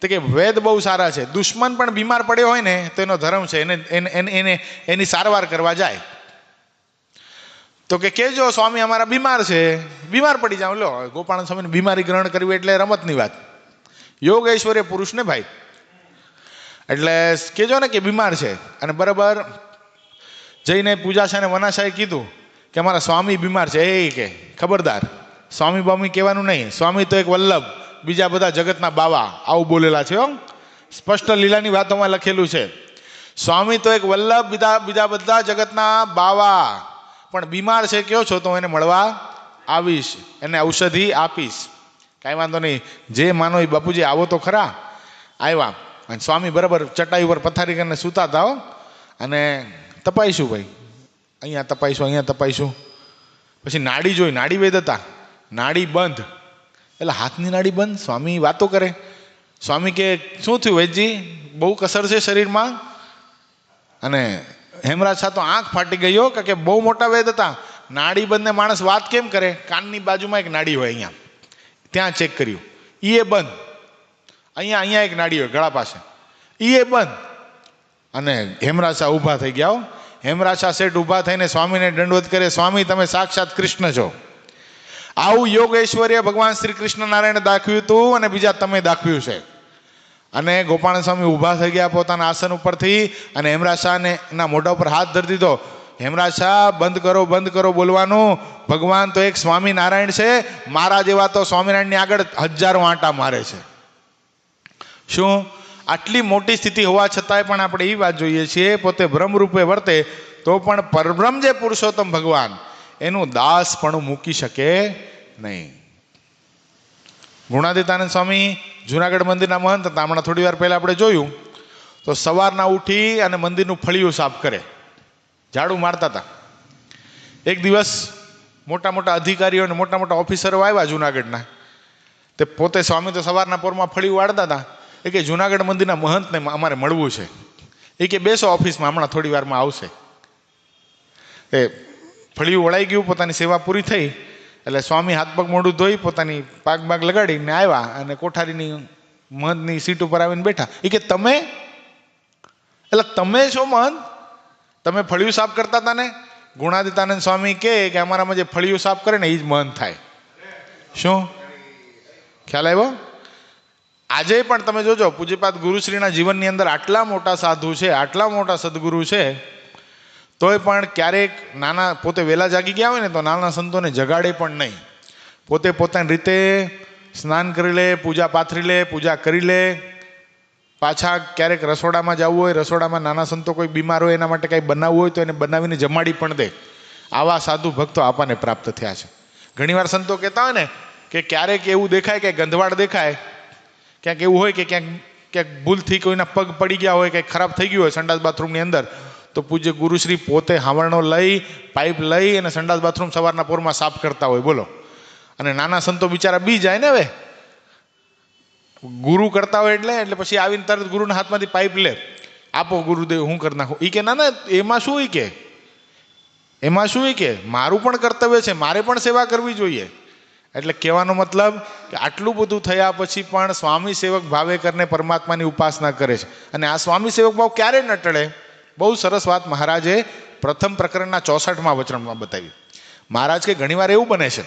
તો કે વેદ બહુ સારા છે, દુશ્મન પણ બીમાર પડ્યો હોય ને તો એનો ધર્મ છે, એને એની સારવાર કરવા જાય. તો કે કેજો સ્વામી અમારા બીમાર છે, બીમાર પડી જાવ. લો, ગોપાળાનંદ સ્વામીને બીમારી ગ્રહણ કરવી એટલે રમતની વાત. યોગ ઐશ્વર્ય પુરુષ ને ભાઈ, એટલે કેજો ને કે બીમાર છે. અને બરાબર જઈને પૂજાશા ને વનાશાએ કીધું કે અમારા સ્વામી બીમાર છે. એ કે ખબરદાર, સ્વામી બામી કહેવાનું નહીં, સ્વામી તો એક વલ્લભ, બીજા બધા જગતના બાવા, આવું બોલેલા છે. સ્પષ્ટ લીલાની વાતોમાં લખેલું છે, સ્વામી તો એક વલ્લભ, બીજા બધા જગતના બાવા, પણ બીમાર છે કયો છો તો એને મળવા આવીશ, એને ઔષધિ આપીશ. કાંઈ વાંધો નહીં, જે માનો એ બાપુજી આવો તો ખરા. આવ્યા અને સ્વામી બરાબર ચટાઈ ઉપર પથારી કરીને સૂતા હતા. અને તપાઈશું ભાઈ, અહીંયા તપાઈશું, અહીંયા તપાઈશું. પછી નાડી જોઈ, નાડી વેદ હતા, નાડી બંધ. એટલે હાથની નાડી બંધ, સ્વામી વાતો કરે. સ્વામી કે શું થયું વૈદજી, બહુ કસર છે શરીરમાં? અને હેમરાજ શાહ તો આંખ ફાટી ગયો કે બહુ મોટા વેદ હતા. નાડી બંધને માણસ વાત કેમ કરે? કાનની બાજુમાં એક નાડી હોય, અહીંયા ત્યાં ચેક કર્યું, એ બંધ. અહીંયા એક નાડી હોય ગળા પાસે, એ બંધ. અને હેમરાજ શાહ ઊભા થઈ ગયા. હેમરાજ શાહ શેઠ ઊભા થઈને સ્વામીને દંડવત કરે, સ્વામી તમે સાક્ષાત કૃષ્ણ છો. આવું યોગ ઐશ્વર્ય ભગવાન શ્રી કૃષ્ણ નારાયણે દાખવ્યું હતું અને બીજા તમે દાખવ્યું છે. અને ગોપાલ સ્વામી ઊભા થઈ ગયા પોતાના આસન ઉપરથી અને હેમરાજ શાહને એના મોઢા ઉપર હાથ ધરી દીધો. હેમરાજ શાહ બંધ કરો બોલવાનું. ભગવાન તો એક સ્વામિનારાયણ છે, મારા જેવા તો સ્વામિનારાયણની આગળ હજારો આંટા મારે છે. શું આટલી મોટી સ્થિતિ હોવા છતાંય પણ આપણે એ વાત જોઈએ છીએ, પોતે બ્રહ્મરૂપે વર્તે તો પણ પરબ્રહ્મ જે પુરુષોત્તમ ભગવાન એનું દાસ પણ મૂકી શકે નહીં. ગુણાતીતાનંદ સ્વામી જુનાગઢ મંદિરના મહંત હતા. હમણાં થોડી વાર પહેલા આપણે જોયું તો સવારના ઉઠી અને મંદિરનું ફળિયું સાફ કરે, ઝાડુ મારતા હતા. એક દિવસ મોટા મોટા અધિકારીઓ અને મોટા મોટા ઓફિસરો આવ્યા જુનાગઢના. તે પોતે સ્વામી તો સવારના પોરમાં ફળિયું વાળતા હતા. એ કે જુનાગઢ મંદિરના મહંતને અમારે મળવું છે. એ કે બેસો ઓફિસમાં, હમણાં થોડી વારમાં આવશે. એ ફળિયું વળાઈ ગયું, પોતાની સેવા પૂરી થઈ એટલે સ્વામી હાથ પગ મોઢું ધોઈ પોતાની પાગ બાગ લગાડીને આવ્યા અને કોઠારીની મહંતની સીટ ઉપર આવીને બેઠા. એ કે તમે, એટલે તમે છો મહંત? તમે ફળિયું સાફ કરતા હતા ને? ગુણાતીતાનંદ સ્વામી કે અમારામાં જે ફળિયું સાફ કરે ને એ જ મહંત થાય. શું ખ્યાલ આવ્યો? આજે પણ તમે જોજો પૂજ્યપાદ ગુરુશ્રીના જીવનની અંદર આટલા મોટા સાધુ છે, આટલા મોટા સદગુરુ છે, તોય પણ ક્યારેક નાના પોતે વહેલા જાગી ગયા હોય ને તો નાના સંતોને જગાડે પણ નહીં. પોતે પોતાની રીતે સ્નાન કરી લે, પૂજા પાથરી લે, પૂજા કરી લે. પાછા ક્યારેક રસોડામાં જવું હોય, રસોડામાં નાના સંતો કોઈ બીમાર હોય એના માટે કંઈ બનાવવું હોય તો એને બનાવીને જમાડી પણ દે. આવા સાધુ ભક્તો આપણને પ્રાપ્ત થયા છે. ઘણીવાર સંતો કહેતા હોય ને કે ક્યારેક એવું દેખાય કે ગંધવાડ દેખાય, ક્યાંક એવું હોય કે ક્યાંક ભૂલથી કોઈના પગ પડી ગયા હોય, કંઈક ખરાબ થઈ ગયું હોય સંડાસ બાથરૂમની અંદર, તો પૂજ્ય ગુરુશ્રી પોતે હાવરણો લઈ, પાઇપ લઈ અને સંડાસ બાથરૂમ સવારના પોરમાં સાફ કરતા હોય. બોલો. અને નાના સંતો બિચારા બી જાય ને, હવે ગુરુ કરતા હોય એટલે પછી આવીને તરત ગુરુના હાથમાંથી પાઇપ લે, આપો ગુરુદેવ હું કરી નાખું. એ કે ના એમાં શું? એમાં શું? કે મારું પણ કર્તવ્ય છે, મારે પણ સેવા કરવી જોઈએ. એટલે કહેવાનો મતલબ કે આટલું બધું થયા પછી પણ સ્વામી સેવક ભાવે કરીને પરમાત્માની ઉપાસના કરે છે. અને આ સ્વામી સેવક ભાવ ક્યારે ન ટળે? બહુ સરસ વાત મહારાજે પ્રથમ પ્રકરણના 64માં વચનમાં બતાવી. મહારાજ કે ઘણીવાર એવું બને છે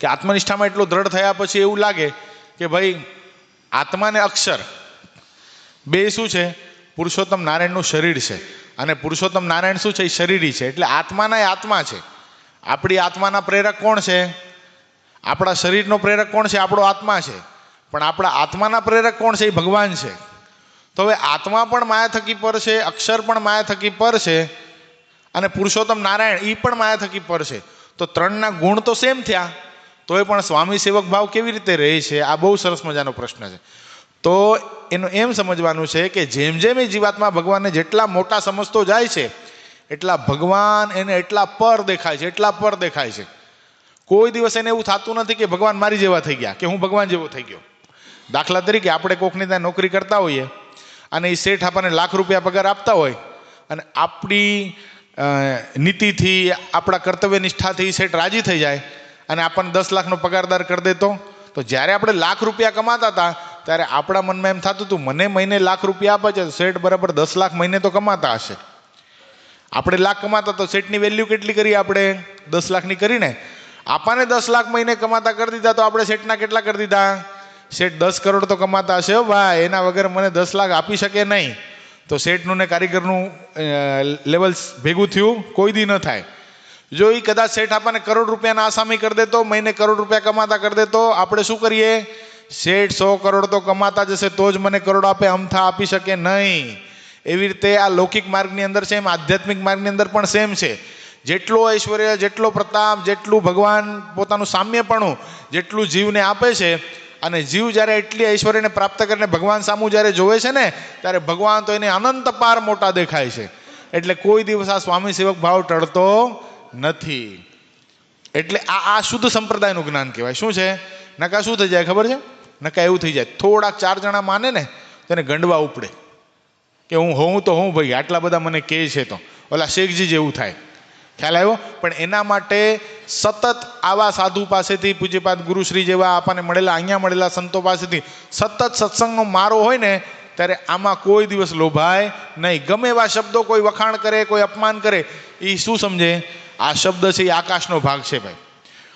કે આત્મનિષ્ઠામાં એટલો દ્રઢ થયા પછી એવું લાગે કે ભાઈ આત્મા ને અક્ષર બે શું છે? પુરુષોત્તમ નારાયણનું શરીર છે અને પુરુષોત્તમ નારાયણ શું છે? એ શરીરી છે. એટલે આત્માના એ આત્મા છે. આપણી આત્માના પ્રેરક કોણ છે? આપણા શરીરનો પ્રેરક કોણ છે? આપણો આત્મા છે. પણ આપણા આત્માના પ્રેરક કોણ છે? એ ભગવાન છે. તો હવે આત્મા પણ માયા થકી પર છે, અક્ષર પણ માયા થકી પર છે અને પુરુષોત્તમ નારાયણ એ પણ માયા થકી પર છે. તો ત્રણના ગુણ તો સેમ થયા, તોય પણ સ્વામી સેવક ભાવ કેવી રીતે રહે છે? આ બહુ સરસ મજાનો પ્રશ્ન છે. તો એનું એમ સમજવાનું છે કે જેમ જેમ એ જીવાત્મા ભગવાનને જેટલા મોટા સમજતો જાય છે એટલા ભગવાન એને એટલા પર દેખાય છે, એટલા પર દેખાય છે. કોઈ દિવસ એને એવું થતું નથી કે ભગવાન મારી જેવા થઈ ગયા, કે હું ભગવાન જેવો થઈ ગયો. દાખલા તરીકે આપણે કોકની ત્યાં નોકરી કરતા હોઈએ અને એ શેઠ આપણને લાખ રૂપિયા પગાર આપતા હોય અને આપણી નીતિથી, આપણા કર્તવ્ય નિષ્ઠાથી શેઠ રાજી થઈ જાય અને આપણને 10 લાખનો પગારદાર કરી દેતો, તો જ્યારે આપણે લાખ રૂપિયા કમાતા હતા ત્યારે આપણા મનમાં એમ થતું હતું મને મહિને લાખ રૂપિયા આપે છે, શેઠ બરાબર 10 લાખ મહિને તો કમાતા હશે. આપણે લાખ કમાતા તો શેઠની વેલ્યુ કેટલી કરી? આપણે 10 લાખની કરીને. આપણને 10 લાખ મહિને કમાતા કરી દીધા તો આપણે શેઠના કેટલા કરી દીધા? શેઠ 10 કરોડ તો કમાતા હશે ભાઈ, એના વગર મને 10 લાખ આપી શકે નહીં. તો શેઠનું ને કારીગરનું લેવલ ભેગું થયું? કોઈ દી ન થાય. જો એ કદાચ શેઠ આપણને કરોડ રૂપિયાના આસામી કરી દેતો, મહિને કરોડ રૂપિયા કમાતા કરી દેતો, આપણે શું કરીએ? શેઠ 100 કરોડ તો કમાતા જશે તો જ મને કરોડ આપે, અમથા આપી શકે નહીં. એવી રીતે આ લૌકિક માર્ગની અંદર છે, એમ આધ્યાત્મિક માર્ગની અંદર પણ સેમ છે જેટલો ઐશ્વર્ય, જેટલો પ્રતાપ, જેટલું ભગવાન પોતાનું સામ્યપણું જેટલું જીવને આપે છે, અને જીવ જ્યારે એટલી ઐશ્વર્યને પ્રાપ્ત કરીને ભગવાન સામું જ્યારે જોવે છે ને, ત્યારે ભગવાન તો એને અનંત પાર મોટા દેખાય છે. એટલે કોઈ દિવસ આ સ્વામી સેવક ભાવ ટળતો નથી. એટલે આ શુદ્ધ સંપ્રદાયનું જ્ઞાન કહેવાય. શું છે? નકા શું થઈ જાય ખબર છે? નકા એવું થઈ જાય, થોડાક 4 જણા માને ને તેને ગંડવા ઉપડે કે હું હોઉં તો હું ભાઈ, આટલા બધા મને કહે છે, તો ઓલા શેખજી જેવું થાય. ખ્યાલ આવ્યો? પણ એના માટે સતત આવા સાધુ પાસેથી, પૂજ્યપાદ ગુરુશ્રી જેવા આપણને મળેલા, અહીંયા મળેલા સંતો પાસેથી સતત સત્સંગનો મારો હોય ને, ત્યારે આમાં કોઈ દિવસ લોભાય નહીં. ગમે એવા શબ્દો કોઈ વખાણ કરે, કોઈ અપમાન કરે, એ શું સમજે? આ શબ્દ છે એ આકાશનો ભાગ છે ભાઈ.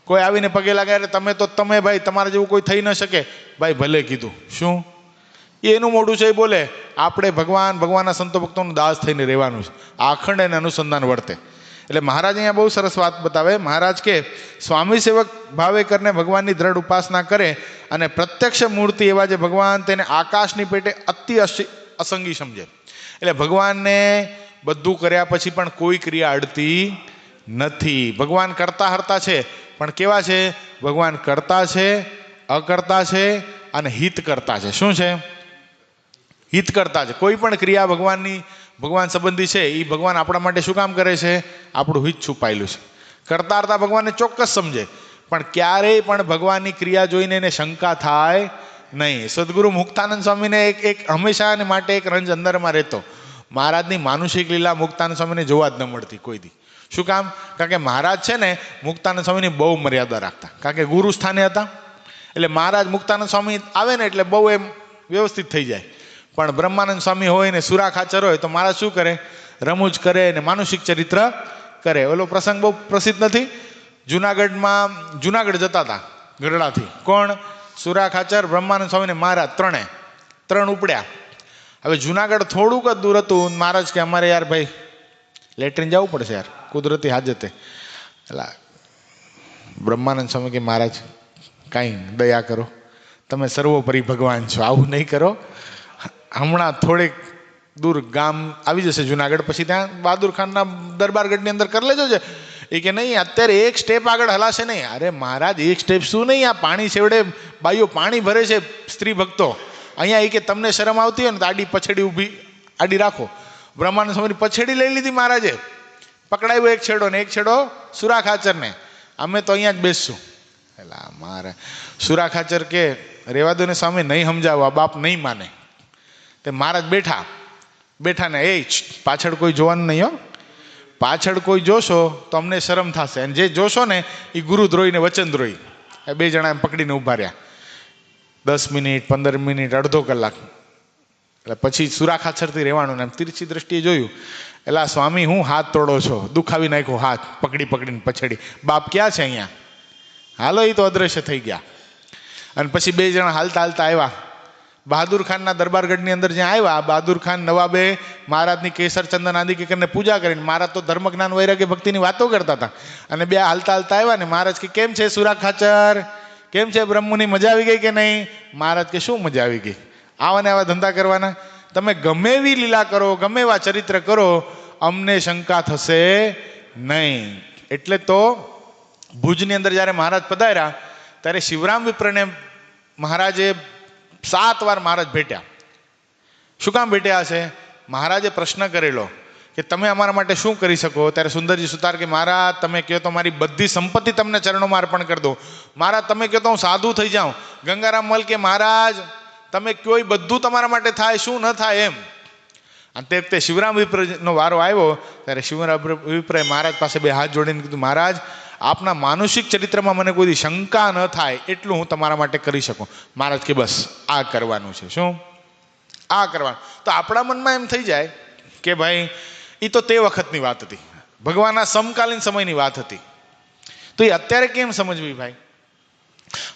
કોઈ આવીને પગે લાગે, તમે ભાઈ તમારા જેવું કોઈ થઈ ન શકે. ભાઈ ભલે કીધું, શું એનું મોઢું છે એ બોલે. આપણે ભગવાનના સંતો ભક્તોનું દાસ થઈને રહેવાનું છે. આખંડ અને અનુસંધાન વર્તે. એટલે મહારાજ અહીંયા બહુ સરસ વાત બતાવે. મહારાજ કે સ્વામી સેવક ભાવે કરીને ભગવાનની દ્રઢ ઉપાસના કરે, અને પ્રત્યક્ષ મૂર્તિ એવા જે ભગવાન, તેને આકાશની પેટે અતિ અસંગી સમજે. એટલે ભગવાનને બધું કર્યા પછી પણ કોઈ ક્રિયા અડતી નથી. ભગવાન કરતા હરતા છે, પણ કેવા છે? ભગવાન કરતા છે, અકર્તા છે અને હિત કરતા છે. શું છે? હિત કરતા છે. કોઈ પણ ક્રિયા ભગવાન સંબંધી છે, એ ભગવાન આપણા માટે શું કામ કરે છે? આપણું હિત છુપાયેલું છે. કરતા હરતા ભગવાનને ચોક્કસ સમજે, પણ ક્યારેય પણ ભગવાનની ક્રિયા જોઈને એને શંકા થાય નહીં. સદગુરુ મુક્તાનંદ સ્વામીને એક હંમેશા માટે એક રંજ અંદરમાં રહેતો. મહારાજની માનુષિક લીલા મુક્તાનંદ સ્વામીને જોવા જ ન મળતી કોઈ દી. શું કામ? કારણ કે મહારાજ છે ને મુક્તાનંદ સ્વામીની બહુ મર્યાદા રાખતા, કારણ કે ગુરુ સ્થાને હતા. એટલે મહારાજ મુક્તાનંદ સ્વામી આવે ને એટલે બહુ એમ વ્યવસ્થિત થઈ જાય. પણ બ્રહ્માનંદ સ્વામી હોય ને સુરા ખાચર હોય તો મહારાજ શું કરે? રમૂજ કરે ને માનુષિક ચરિત્ર કરે. ઓલો પ્રસંગ બહુ પ્રસિદ્ધ નથી? જુનાગઢ જતા હતા ગઢડાથી. કોણ? સુરા ખાચર, બ્રહ્માનંદ સ્વામી ને મહારાજ, ત્રણ ઉપડ્યા. હવે જુનાગઢ થોડુંક જ દૂર હતું. મહારાજ કે અમારે યાર ભાઈ લેટ્રિન જવું પડશે યાર, કુદરતી હાજતે. એટલે બ્રહ્માનંદ સ્વામી કે મહારાજ કાંઈ દયા કરો, તમે સર્વોપરી ભગવાન છો, આવું નહીં કરો. હમણાં થોડેક દૂર ગામ આવી જશે જુનાગઢ, પછી ત્યાં બહાદુર ખાનના દરબારગઢની અંદર કરી લેજો છે. એ કે નહીં, અત્યારે એક સ્ટેપ આગળ હલાશે નહીં. અરે મહારાજ એક સ્ટેપ શું નહીં, આ પાણી છેવડે બાઈઓ પાણી ભરે છે, સ્ત્રી ભક્તો. અહીંયા એ કે તમને શરમ આવતી હોય ને તો આડી પછેડી ઊભી આડી રાખો. બ્રહ્માનંદ સ્વામીની પછેડી લઈ લીધી મહારાજે, પકડાવ્યો એક છેડો ને એક છેડો સુરા ખાચરને. અમે તો અહીંયા જ બેસશું. એટલે મારે સુરા ખાચર કે રેવા દો ને સ્વામી, નહીં સમજાવો, આ બાપ નહીં માને. તે મહારાજ બેઠા ને એ પાછળ કોઈ જોવાનું નહીં હો, પાછળ કોઈ જોશો તો અમને શરમ થશે, અને જે જોશો ને એ ગુરુદ્રોહી ને વચનદ્રોહી. એ 2 જણા એમ પકડીને ઊભા રહ્યા 10 મિનિટ 15 મિનિટ અડધો કલાક. એટલે પછી સુરા ખાચરથી રહેવાનું ને એમ તીરછી દ્રષ્ટિએ જોયું. એટલે આ સ્વામી હું હાથ તોડો છો, દુખાવી નાખ્યો હાથ પકડીને પછેડી. બાપ ક્યાં છે અહીંયા? હાલો, એ તો અદ્રશ્ય થઈ ગયા. અને પછી 2 જણા હાલતા આવ્યા બહાદુર ખાનના દરબારગઢની અંદર. જ્યાં આવ્યા, બહાદુર ખાન નવાબે મહારાજની કેસર ચંદન આદિ કરીને પૂજા કરીને, મહારાજ તો ધર્મ જ્ઞાન વૈરાગ્ય ભક્તિની વાતો કરતા હતા. અને 2 હાલતા આવ્યા ને મહારાજ કે કેમ છે સુરા ખાચર, કેમ છે બ્રહ્મની, મજા આવી ગઈ કે નહીં? મહારાજ કે શું મજા આવી ગઈ, આવા ને આવા ધંધા કરવાના, તમે ગમે એવી લીલા કરો, ગમે એવા ચરિત્ર કરો, અમને શંકા થશે નહીં. એટલે તો ભુજની અંદર જ્યારે મહારાજ પધાર્યા ત્યારે શિવરામ વિપ્રને મહારાજે 7 વાર મહારાજ ભેટ્યા. શું કામ ભેટ્યા હશે? મહારાજે પ્રશ્ન કરેલો કે તમે અમારા માટે શું કરી શકો? ત્યારે સુંદરજી સુતાર કે મહારાજ તમે કહો તો મારી બધી સંપત્તિ તમને ચરણોમાં અર્પણ કરી દો. મહારાજ તમે કહો તો હું સાધુ થઈ જાઉં. ગંગારામ મલ કે મહારાજ તમે કહો એ બધું તમારા માટે થાય, શું ન થાય એમ. અને તે વખતે શિવરામ વિપ્રનો વારો આવ્યો ત્યારે શિવરામ વિપ્રએ મહારાજ પાસે 2 હાથ જોડીને કીધું, મહારાજ આપના માનુષિક ચરિત્રમાં મને કોઈ શંકા ન થાય એટલું હું તમારા માટે કરી શકું. મહારાજ કે બસ આ કરવાનું છે. શું? આ કરવાનું. તો આપણા મનમાં એમ થઈ જાય કે ભાઈ એ તો તે વખતની વાત હતી, ભગવાનના સમકાલીન સમયની વાત હતી, તો એ અત્યારે કેમ સમજવી ભાઈ?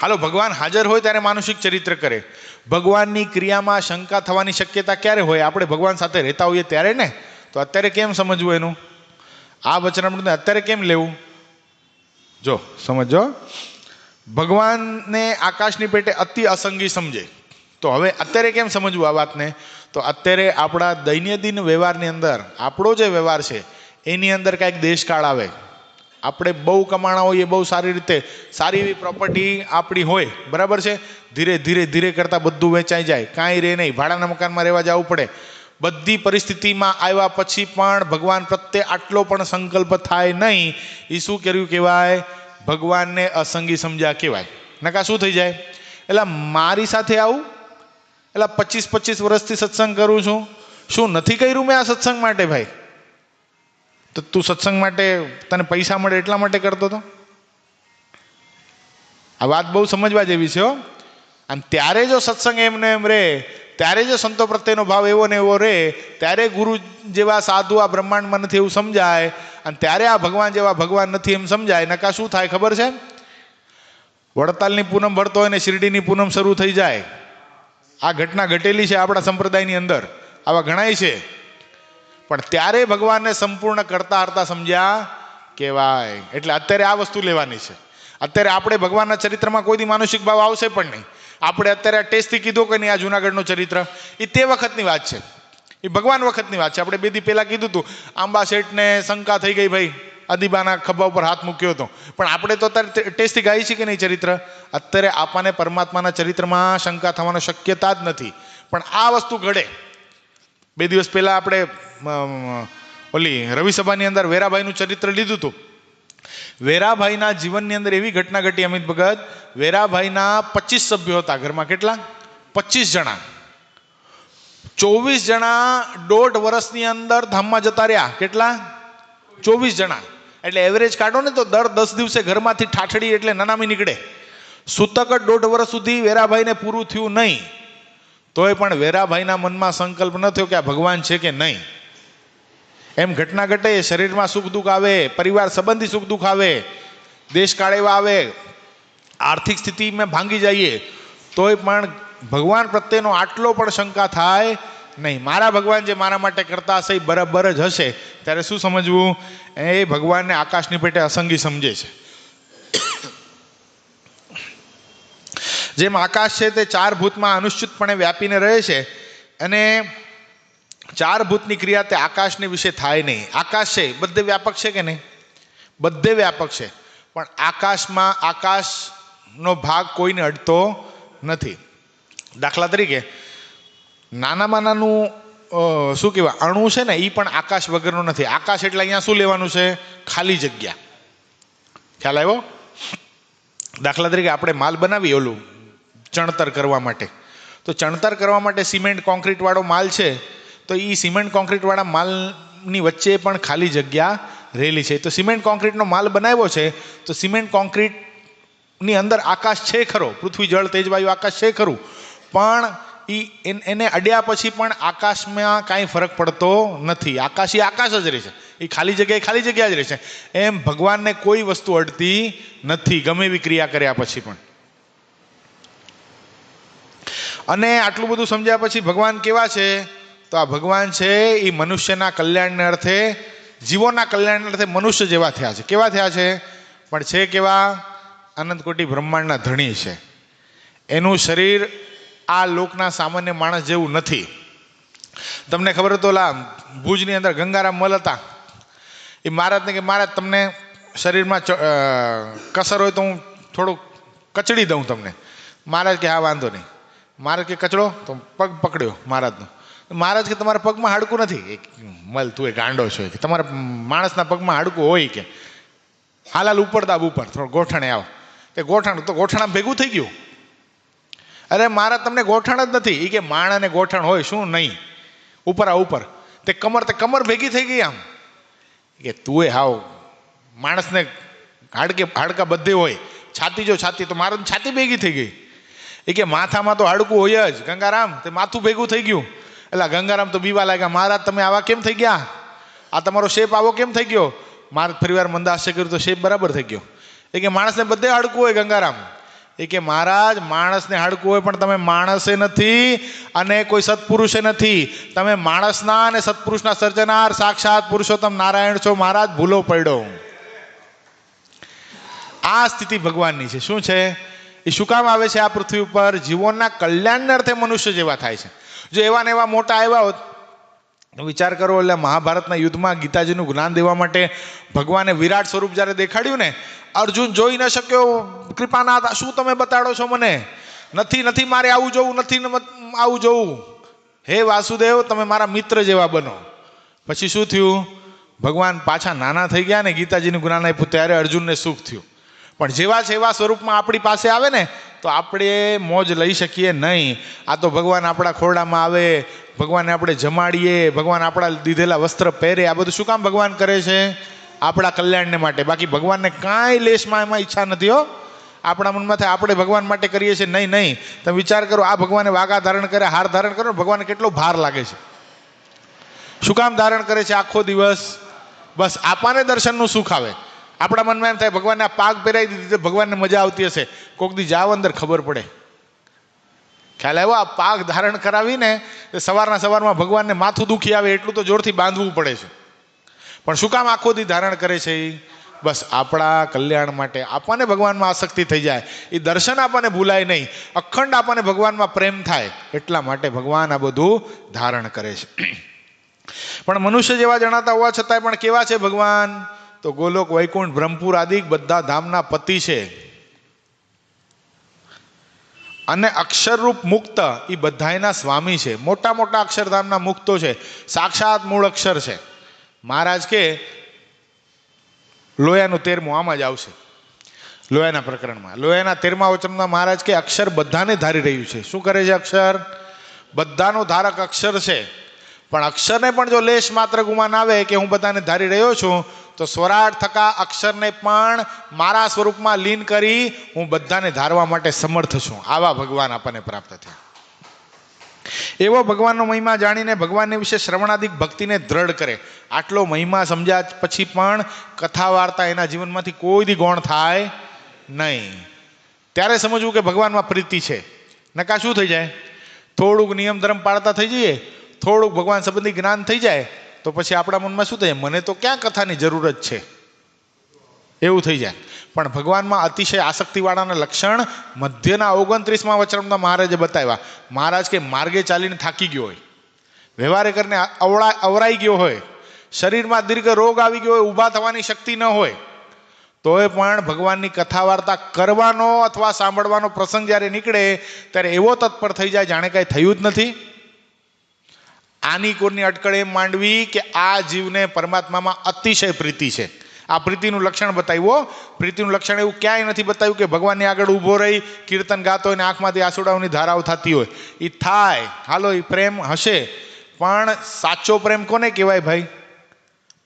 હાલો, ભગવાન હાજર હોય ત્યારે માનુષિક ચરિત્ર કરે. ભગવાનની ક્રિયામાં શંકા થવાની શક્યતા ક્યારે હોય? આપણે ભગવાન સાથે રહેતા હોઈએ ત્યારે ને. તો અત્યારે કેમ સમજવું એનું? આ વચનામૃતને અત્યારે કેમ લેવું? જો સમજો, ભગવાનને આકાશની પેટે અતિ અસંગી સમજે. તો હવે અત્યારે કેમ સમજવું આ વાતને? તો અત્યારે આપણા દૈનંદિન વ્યવહારની અંદર આપણો જે વ્યવહાર છે એની અંદર કાંઈક દેશકાળ આવે, આપણે બહુ કમાણા હોઈએ, બહુ સારી રીતે સારી એવી પ્રોપર્ટી આપણી હોય, બરાબર છે, ધીરે ધીરે ધીરે કરતાં બધું વેચાઈ જાય, કાંઈ રહે નહીં, ભાડાના મકાનમાં રહેવા જવું પડે, બધી પરિસ્થિતિમાં આવ્યા પછી પણ ભગવાન પ્રત્યે આટલો પણ સંકલ્પ થાય નહીં, એ શું કર્યું કહેવાય? ભગવાનને અસંગી સમજ્યા કહેવાય. નકા શું થઈ જાય? એટલે મારી સાથે આવું, એટલે 25 વર્ષથી સત્સંગ કરું છું, શું નથી કર્યું મેં આ સત્સંગ માટે? ભાઈ, તો તું સત્સંગ માટે તને પૈસા મળે એટલા માટે કરતો હતો? આ વાત બહુ સમજવા જેવી છે હો. અને ત્યારે જો સત્સંગ એમને એમ રહે, ત્યારે જો સંતો પ્રત્યેનો ભાવ એવો ને એવો રહે, ત્યારે ગુરુ જેવા સાધુ આ બ્રહ્માંડમાં નથી એવું સમજાય, અને ત્યારે આ ભગવાન જેવા ભગવાન નથી એમ સમજાય. નકા શું થાય ખબર છે? વડતાલની પૂનમ ભરતો હોય ને શિરડીની પૂનમ શરૂ થઈ જાય. આ ઘટના ઘટેલી છે આપણા સંપ્રદાયની અંદર, આવા ઘણાય છે. પણ ત્યારે ભગવાનને સંપૂર્ણ કરતા હરતા સમજ્યા કહેવાય. એટલે અત્યારે આ વસ્તુ લેવાની છે. અત્યારે આપણે ભગવાનના ચરિત્રમાં કોઈ દી માનુષિક ભાવ આવશે પણ નહીં. આપણે અત્યારે આ ટેસ્ટથી કીધું કે નહીં આ જુનાગઢનું ચરિત્ર, એ તે વખતની વાત છે, એ ભગવાન વખતની વાત છે. આપણે 2 દી પહેલા કીધું હતું, આંબા શેઠને શંકા થઈ ગઈ, ભાઈ અદીબાના ખભા ઉપર હાથ મૂક્યો હતો. પણ આપણે તો અત્યારે ટેસ્ટથી ગાઈ છે કે નહીં ચરિત્ર? અત્યારે આપણને પરમાત્માના ચરિત્રમાં શંકા થવાની શક્યતા જ નથી. પણ આ વસ્તુ ઘડે. 2 દિવસ પહેલા આપણે ઓલી રવિસભાની અંદર વેરાભાઈનું ચરિત્ર લીધું હતું. વેરાભાઈના જીવનની અંદર એવી ઘટના ઘટી અમિત ભગત, વેરાભાઈના 25 સભ્યો હતા ઘરમાં. કેટલા? 25 જણા. 24 જણા 1.5 વર્ષની અંદર ધામમાં જતા રહ્યા. કેટલા? 24 જણા. એટલે એવરેજ કાઢો ને તો દર 10 દિવસે ઘરમાંથી ઠાઠડી એટલે નનામી નીકળે. સૂતક 1.5 વર્ષ સુધી વેરાભાઈને પૂરું થયું નહીં, તોય પણ વેરાભાઈના મનમાં સંકલ્પ ન થયો કે આ ભગવાન છે કે નહીં. એમ ઘટના ઘટે, શરીરમાં સુખ દુઃખ આવે, પરિવાર સંબંધી સુખ દુઃખ આવે, દેશકાળ એવા આવે, આર્થિક સ્થિતિમાં ભાંગી જઈએ, તોય પણ ભગવાન પ્રત્યેનો આટલો પણ શંકા થાય નહીં. મારા ભગવાન જે મારા માટે કરતા હશે એ બરાબર જ હશે. ત્યારે શું સમજવું? એ ભગવાનને આકાશની પેટે અસંગી સમજે છે. જેમ આકાશ છે તે 4 ભૂતમાં અનુશ્ચિતપણે વ્યાપીને રહે છે, અને 4 ભૂતની ક્રિયા તે આકાશની વિશે થાય નહીં. આકાશ છે બધે વ્યાપક છે કે નહીં? બધે વ્યાપક છે, પણ આકાશમાં આકાશનો ભાગ કોઈને અડતો નથી. દાખલા તરીકે નાનામાં નાનું શું કહેવાય અણુ છે ને, એ પણ આકાશ વગરનો નથી. આકાશ એટલે અહીંયા શું લેવાનું છે? ખાલી જગ્યા. ખ્યાલ આવ્યો? દાખલા તરીકે આપણે માલ બનાવીએ ઓલું ચણતર કરવા માટે, તો ચણતર કરવા માટે સિમેન્ટ કોન્ક્રીટ વાળો માલ છે, તો એ સિમેન્ટ કોન્ક્રીટ વાળા માલની વચ્ચે પણ ખાલી જગ્યા રહેલી છે. તો સિમેન્ટ કોન્ક્રીટનો માલ બનાવ્યો છે, તો સિમેન્ટ કોન્ક્રીટની અંદર આકાશ છે ખરો, પૃથ્વી જળ તેજ વાયુ આકાશ છે ખરું, પણ એને અડ્યા પછી પણ આકાશમાં કાંઈ ફરક પડતો નથી. આકાશ એ આકાશ જ રહે છે, એ ખાલી જગ્યા જ રહે છે. એમ ભગવાનને કોઈ વસ્તુ અડતી નથી, ગમે એવી ક્રિયા કર્યા પછી પણ. અને આટલું બધું સમજ્યા પછી ભગવાન કેવા છે? તો આ ભગવાન છે એ મનુષ્યના કલ્યાણને અર્થે, જીવોના કલ્યાણને અર્થે મનુષ્ય જેવા થયા છે. કેવા થયા છે? પણ છે કેવા? અનંત કોટી બ્રહ્માંડના ધણી છે. એનું શરીર આ લોકના સામાન્ય માણસ જેવું નથી. તમને ખબર હતો ઓલા ભુજની અંદર ગંગારામ મલ હતા, એ મહારાજને કે મહારાજ તમને શરીરમાં કસર હોય તો હું થોડુંક કચડી દઉં તમને. મહારાજ કે હા વાંધો નહીં. મહારાજ કે કચડો, તો પગ પકડ્યો મહારાજનો. મહારાજ કે તમારા પગમાં હાડકું નથી. મલ તું એ ગાંડો છો કે તમારા માણસના પગમાં હાડકું હોય કે? હાલાલ ઉપર દાબ ઉપર થોડું ગોઠણે આવ. તે ગોઠણ તો ગોઠણા ભેગું થઈ ગયું. અરે મહારાજ તમને ગોઠણ જ નથી. એ કે માણસને ગોઠણ હોય શું નહીં, ઉપર આ ઉપર. તે કમર ભેગી થઈ ગઈ આમ. કે તું એ હાવ માણસને હાડકા બધે હોય, છાતી જો છાતી, તો મારા છાતી ભેગી થઈ ગઈ. એ કે માથામાં તો હાડકું હોય જ ગંગારામ, તે માથું ભેગું થઈ ગયું. એટલે ગંગારામ તો બીવા લાગ્યા, મહારાજ તમે આવા કેમ થઈ ગયા? આ તમારો શેપ આવો કેમ થઈ ગયો? મહારાજ ફરીવાર મંદાસ્ય કર્યું તો શેપ બરાબર થઈ ગયો. એ કે માણસને બધે હાડકું હોય ગંગારામ. એ કે મહારાજ માણસને હાડકું હોય પણ તમે માણસે નથી અને કોઈ સત્પુરુષે નથી. તમે માણસના અને સત્પુરુષના સર્જનાર સાક્ષાત પુરુષોત્તમ નારાયણ છો. મહારાજ ભૂલો પડ્યો. આ સ્થિતિ ભગવાનની છે. શું છે? એ શું કામ આવે છે આ પૃથ્વી ઉપર? જીવોના કલ્યાણને અર્થે મનુષ્ય જેવા થાય છે. જો એવા ને એવા મોટા આવ્યા હોત વિચાર કરો, એટલે મહાભારતના યુદ્ધમાં ગીતાજીનું જ્ઞાન દેવા માટે ભગવાને વિરાટ સ્વરૂપ જ્યારે દેખાડ્યું ને, અર્જુન જોઈ ન શક્યો. કૃપાનાથ, શું તમે બતાડો છો મને? નથી મારે આવું જોવું, નથી આવું જોવું. હે વાસુદેવ, તમે મારા મિત્ર જેવા બનો. પછી શું થયું? ભગવાન પાછા નાના થઈ ગયા ને ગીતાજીનું જ્ઞાન આપ્યું ત્યારે અર્જુનને સુખ થયું. પણ જેવા છે એવા સ્વરૂપમાં આપણી પાસે આવે ને તો આપણે મોજ લઈ શકીએ નહીં. આ તો ભગવાન આપણા ખોરડામાં આવે, ભગવાનને આપણે જમાડીએ, ભગવાન આપણા દીધેલા વસ્ત્ર પહેરે. આ બધું શું કામ ભગવાન કરે છે? આપણા કલ્યાણને માટે. બાકી ભગવાનને કાંઈ લેશમાં એમાં ઈચ્છા નથી હો. આપણા મનમાં થાય આપણે ભગવાન માટે કરીએ છીએ. નહીં. તમે વિચાર કરો, આ ભગવાને વાઘા ધારણ કરે, હાર ધારણ કરે, ભગવાનને કેટલો ભાર લાગે છે. શું કામ ધારણ કરે છે આખો દિવસ? બસ આપણને દર્શનનું સુખ આવે. આપણા મનમાં એમ થાય ભગવાનને આ પાગ પહેરાવી દીધી, ભગવાનને મજા આવતી હશે. કોક દી જાવ અંદર ખબર પડે. ખ્યાલ આવ્યો? આ પાગ ધારણ કરાવીને સવારમાં ભગવાનને માથું દુખી આવે એટલું તો જોરથી બાંધવું પડે છે. પણ શું કામ આખો દી ધારણ કરે છે? બસ આપણા કલ્યાણ માટે. આપણને ભગવાનમાં આસક્તિ થઈ જાય, એ દર્શન આપણને ભૂલાય નહીં, અખંડ આપણને ભગવાનમાં પ્રેમ થાય, એટલા માટે ભગવાન આ બધું ધારણ કરે છે. પણ મનુષ્ય જેવા જણાતા હોવા છતાંય પણ કેવા છે ભગવાન? તો ગોલોક, વૈકુંઠ, બ્રહ્મપુર આદિ બધા ધામના પતિ છે. અને અક્ષરરૂપ મુક્ત એ બધાયના સ્વામી છે. મોટા અક્ષરધામના મુક્તો છે, સાક્ષાત મૂળ અક્ષર છે. મહારાજ કે લોયાનું 13મું આમાં જ આવશે, લોયાના પ્રકરણમાં. લોયાના 13મા વચનમાં મહારાજ કે અક્ષર બધાને ધારી રહ્યું છે. શું કરે છે અક્ષર? બધાનો ધારક અક્ષર છે. પણ અક્ષરને પણ જો લેશ માત્ર ગુમાન આવે કે હું બધાને ધારી રહ્યો છું, તો સ્વરાટ થકા અક્ષરને પણ મારા સ્વરૂપમાં લીન કરી હું બધાને ધારવા માટે સમર્થ છું. આવા ભગવાન આપણને પ્રાપ્ત થયા. એવો ભગવાનનો મહિમા જાણીને ભગવાનને વિશે શ્રવણાદિક ભક્તિને દ્રઢ કરે. આટલો મહિમા સમજ્યા પછી પણ કથા વાર્તા એના જીવનમાંથી કોઈ દી ગૌણ થાય નહીં. ત્યારે સમજવું કે ભગવાનમાં પ્રીતિ છે. નકા શું થઈ જાય? થોડુંક નિયમ ધર્મ પાળતા થઈ જઈએ, થોડુંક ભગવાન સંબંધી જ્ઞાન થઈ જાય તો પછી આપણા મનમાં શું થાય? મને તો ક્યાં કથાની જરૂરત છે, એવું થઈ જાય. પણ ભગવાનમાં અતિશય આસક્તિવાળાના લક્ષણ મધ્યના 29મા વચનમાં મહારાજે બતાવ્યા. મહારાજ કે માર્ગે ચાલીને થાકી ગયો હોય, વ્યવહારે કરીને અવરાઈ ગયો હોય, શરીરમાં દીર્ઘ રોગ આવી ગયો હોય, ઊભા થવાની શક્તિ ન હોય, તોય પણ ભગવાનની કથા વાર્તા કરવાનો અથવા સાંભળવાનો પ્રસંગ જ્યારે નીકળે ત્યારે એવો તત્પર થઈ જાય જાણે કાંઈ થયું જ નથી. આની કોરની અટકળ એમ માંડવી કે આ જીવને પરમાત્મામાં અતિશય પ્રીતિ છે. આ પ્રીતિનું લક્ષણ બતાવ્યું. પ્રીતિનું લક્ષણ એવું ક્યાંય નથી બતાવ્યું કે ભગવાનની આગળ ઊભો રહી કીર્તન ગાતો હોય ને આંખમાંથી આંસુડાઓની ધારાઓ થતી હોય. એ થાય, હાલો, એ પ્રેમ હશે, પણ સાચો પ્રેમ કોને કહેવાય ભાઈ?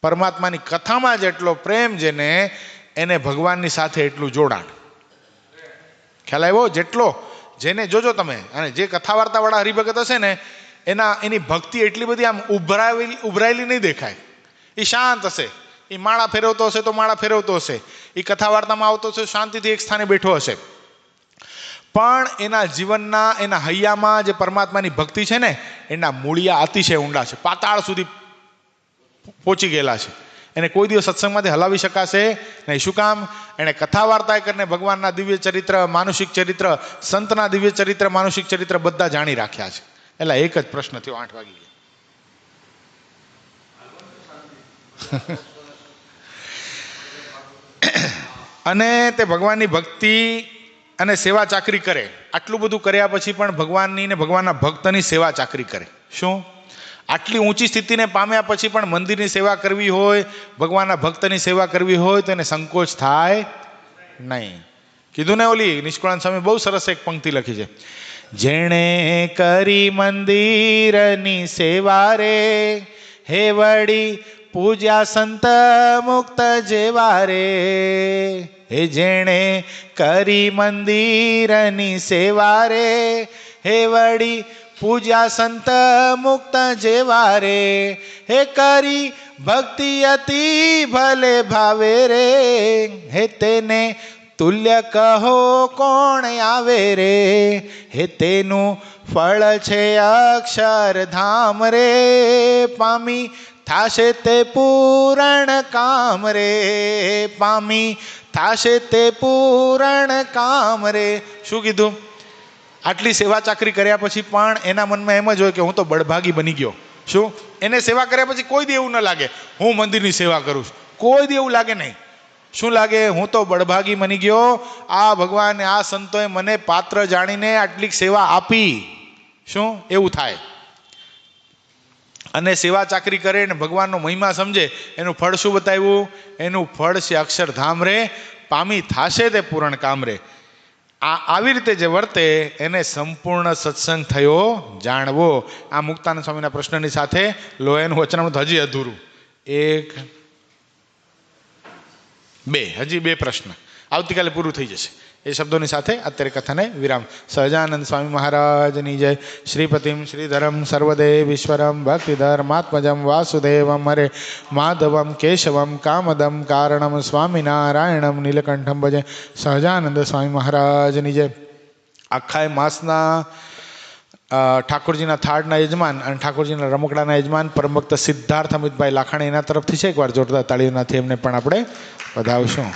પરમાત્માની કથામાં જેટલો પ્રેમ જેને, એને ભગવાનની સાથે એટલું જોડાણ. ખ્યાલ આવ્યો? જેટલો જેને, જોજો તમે, અને જે કથા વાર્તા વાળા હરિભગત હશે ને એની ભક્તિ એટલી બધી આમ ઉભરાયેલી નહીં દેખાય. એ શાંત હશે, એ માળા ફેરવતો હશે તો માળા ફેરવતો હશે, એ કથા વાર્તામાં આવતો હશે, શાંતિથી એક સ્થાને બેઠો હશે. પણ એના જીવનના, એના હૈયામાં જે પરમાત્માની ભક્તિ છે ને એના મૂળિયા અતિશય ઊંડા છે, પાતાળ સુધી પહોંચી ગયેલા છે. એને કોઈ દિવસ સત્સંગમાંથી હલાવી શકાશે નહીં. શું કામ? એણે કથા વાર્તા કરીને ભગવાનના દિવ્ય ચરિત્ર, માનુષિક ચરિત્ર, સંતના દિવ્ય ચરિત્ર, માનુષિક ચરિત્ર બધા જાણી રાખ્યા છે. એટલે એક જ પ્રશ્ન થયો, 8 વાગી ગયા. અને તે ભગવાનની ભક્તિ અને સેવા ચાકરી કરે. આટલું બધું કર્યા પછી પણ ભગવાનની ને ભગવાનના ભક્તની સેવા ચાકરી કરે. શું? આટલી ઊંચી સ્થિતિને પામ્યા પછી પણ મંદિરની સેવા કરવી હોય, ભગવાનના ભક્તની સેવા કરવી હોય તો એને સંકોચ થાય નહીં. કીધું ને, ઓલી નિષ્કુળાનંદ સ્વામી બહુ સરસ એક પંક્તિ લખી છે. જેણે કરી મંદિરની સેવા રે, હે વળી પૂજ્યા સંત મુક્ત જેવા રે. હે જેણે કરી મંદિરની સેવા રે, હે વળી પૂજ્યા સંત મુક્ત જેવા રે. હે કરી ભક્તિ અતિ ભલે ભાવે રે, હે તેને તુલ્ય કહો કોણ આવે રે. હે તેનું ફળ છે અક્ષરધામ રે, પામી થાશે તે પૂરણ કામ રે. પામી થાશે તે પૂરણ કામ રે. શું કીધું? આટલી સેવા ચાકરી કર્યા પછી પણ એના મનમાં એમ જ હોય કે હું તો બળભાગી બની ગયો, શું એને સેવા કર્યા પછી કોઈ દી એવું ન લાગે હું મંદિરની સેવા કરું છું, કોઈ દી એવું લાગે નહીં. શું લાગે? હું તો બળભાગી બની ગયો, આ ભગવાન આ સંતોએ મને પાત્ર જાણીને આટલી સેવા આપી. શું એવું થાય? અને સેવા ચાકરી કરે ને ભગવાનનો મહિમા સમજે, એનું ફળ શું બતાવ્યું? એનું ફળ છે અક્ષરધામ રે પામી થાશે તે પૂરણ કામ રે. આવી રીતે જે વર્તે એને સંપૂર્ણ સત્સંગ થયો જાણવો. આ મુક્તાનંદ સ્વામીના પ્રશ્નની સાથે લોયાનું વચનામૃત હજી અધૂરું. 1 2 હજી 2 પ્રશ્ન, આવતીકાલે પૂરું થઈ જશે. એ શબ્દોની સાથે અત્યારે કથાને વિરામ. સહજાનંદ સ્વામી મહારાજની જય. શ્રીપતિમ શ્રીધરમ સર્વદેવ ઈશ્વરમ ભક્તિધર્માત્મજમ વાસુદેવમ હરે માધવમ કેશવમ કામદમ કારણમ સ્વામિનારાયણમ નીલકંઠમ ભજે. સહજાનંદ સ્વામી મહારાજની જય. આખા માસના ઠાકોરજીના થાળના યજમાન અને ઠાકોરજીના રમકડાના યજમાન પરમ ભક્ત સિદ્ધાર્થ અમિતભાઈ લાખાણી, એના તરફથી છે એકવાર જોરદાર તાળીઓનાથી એમને પણ આપણે વધાવશું.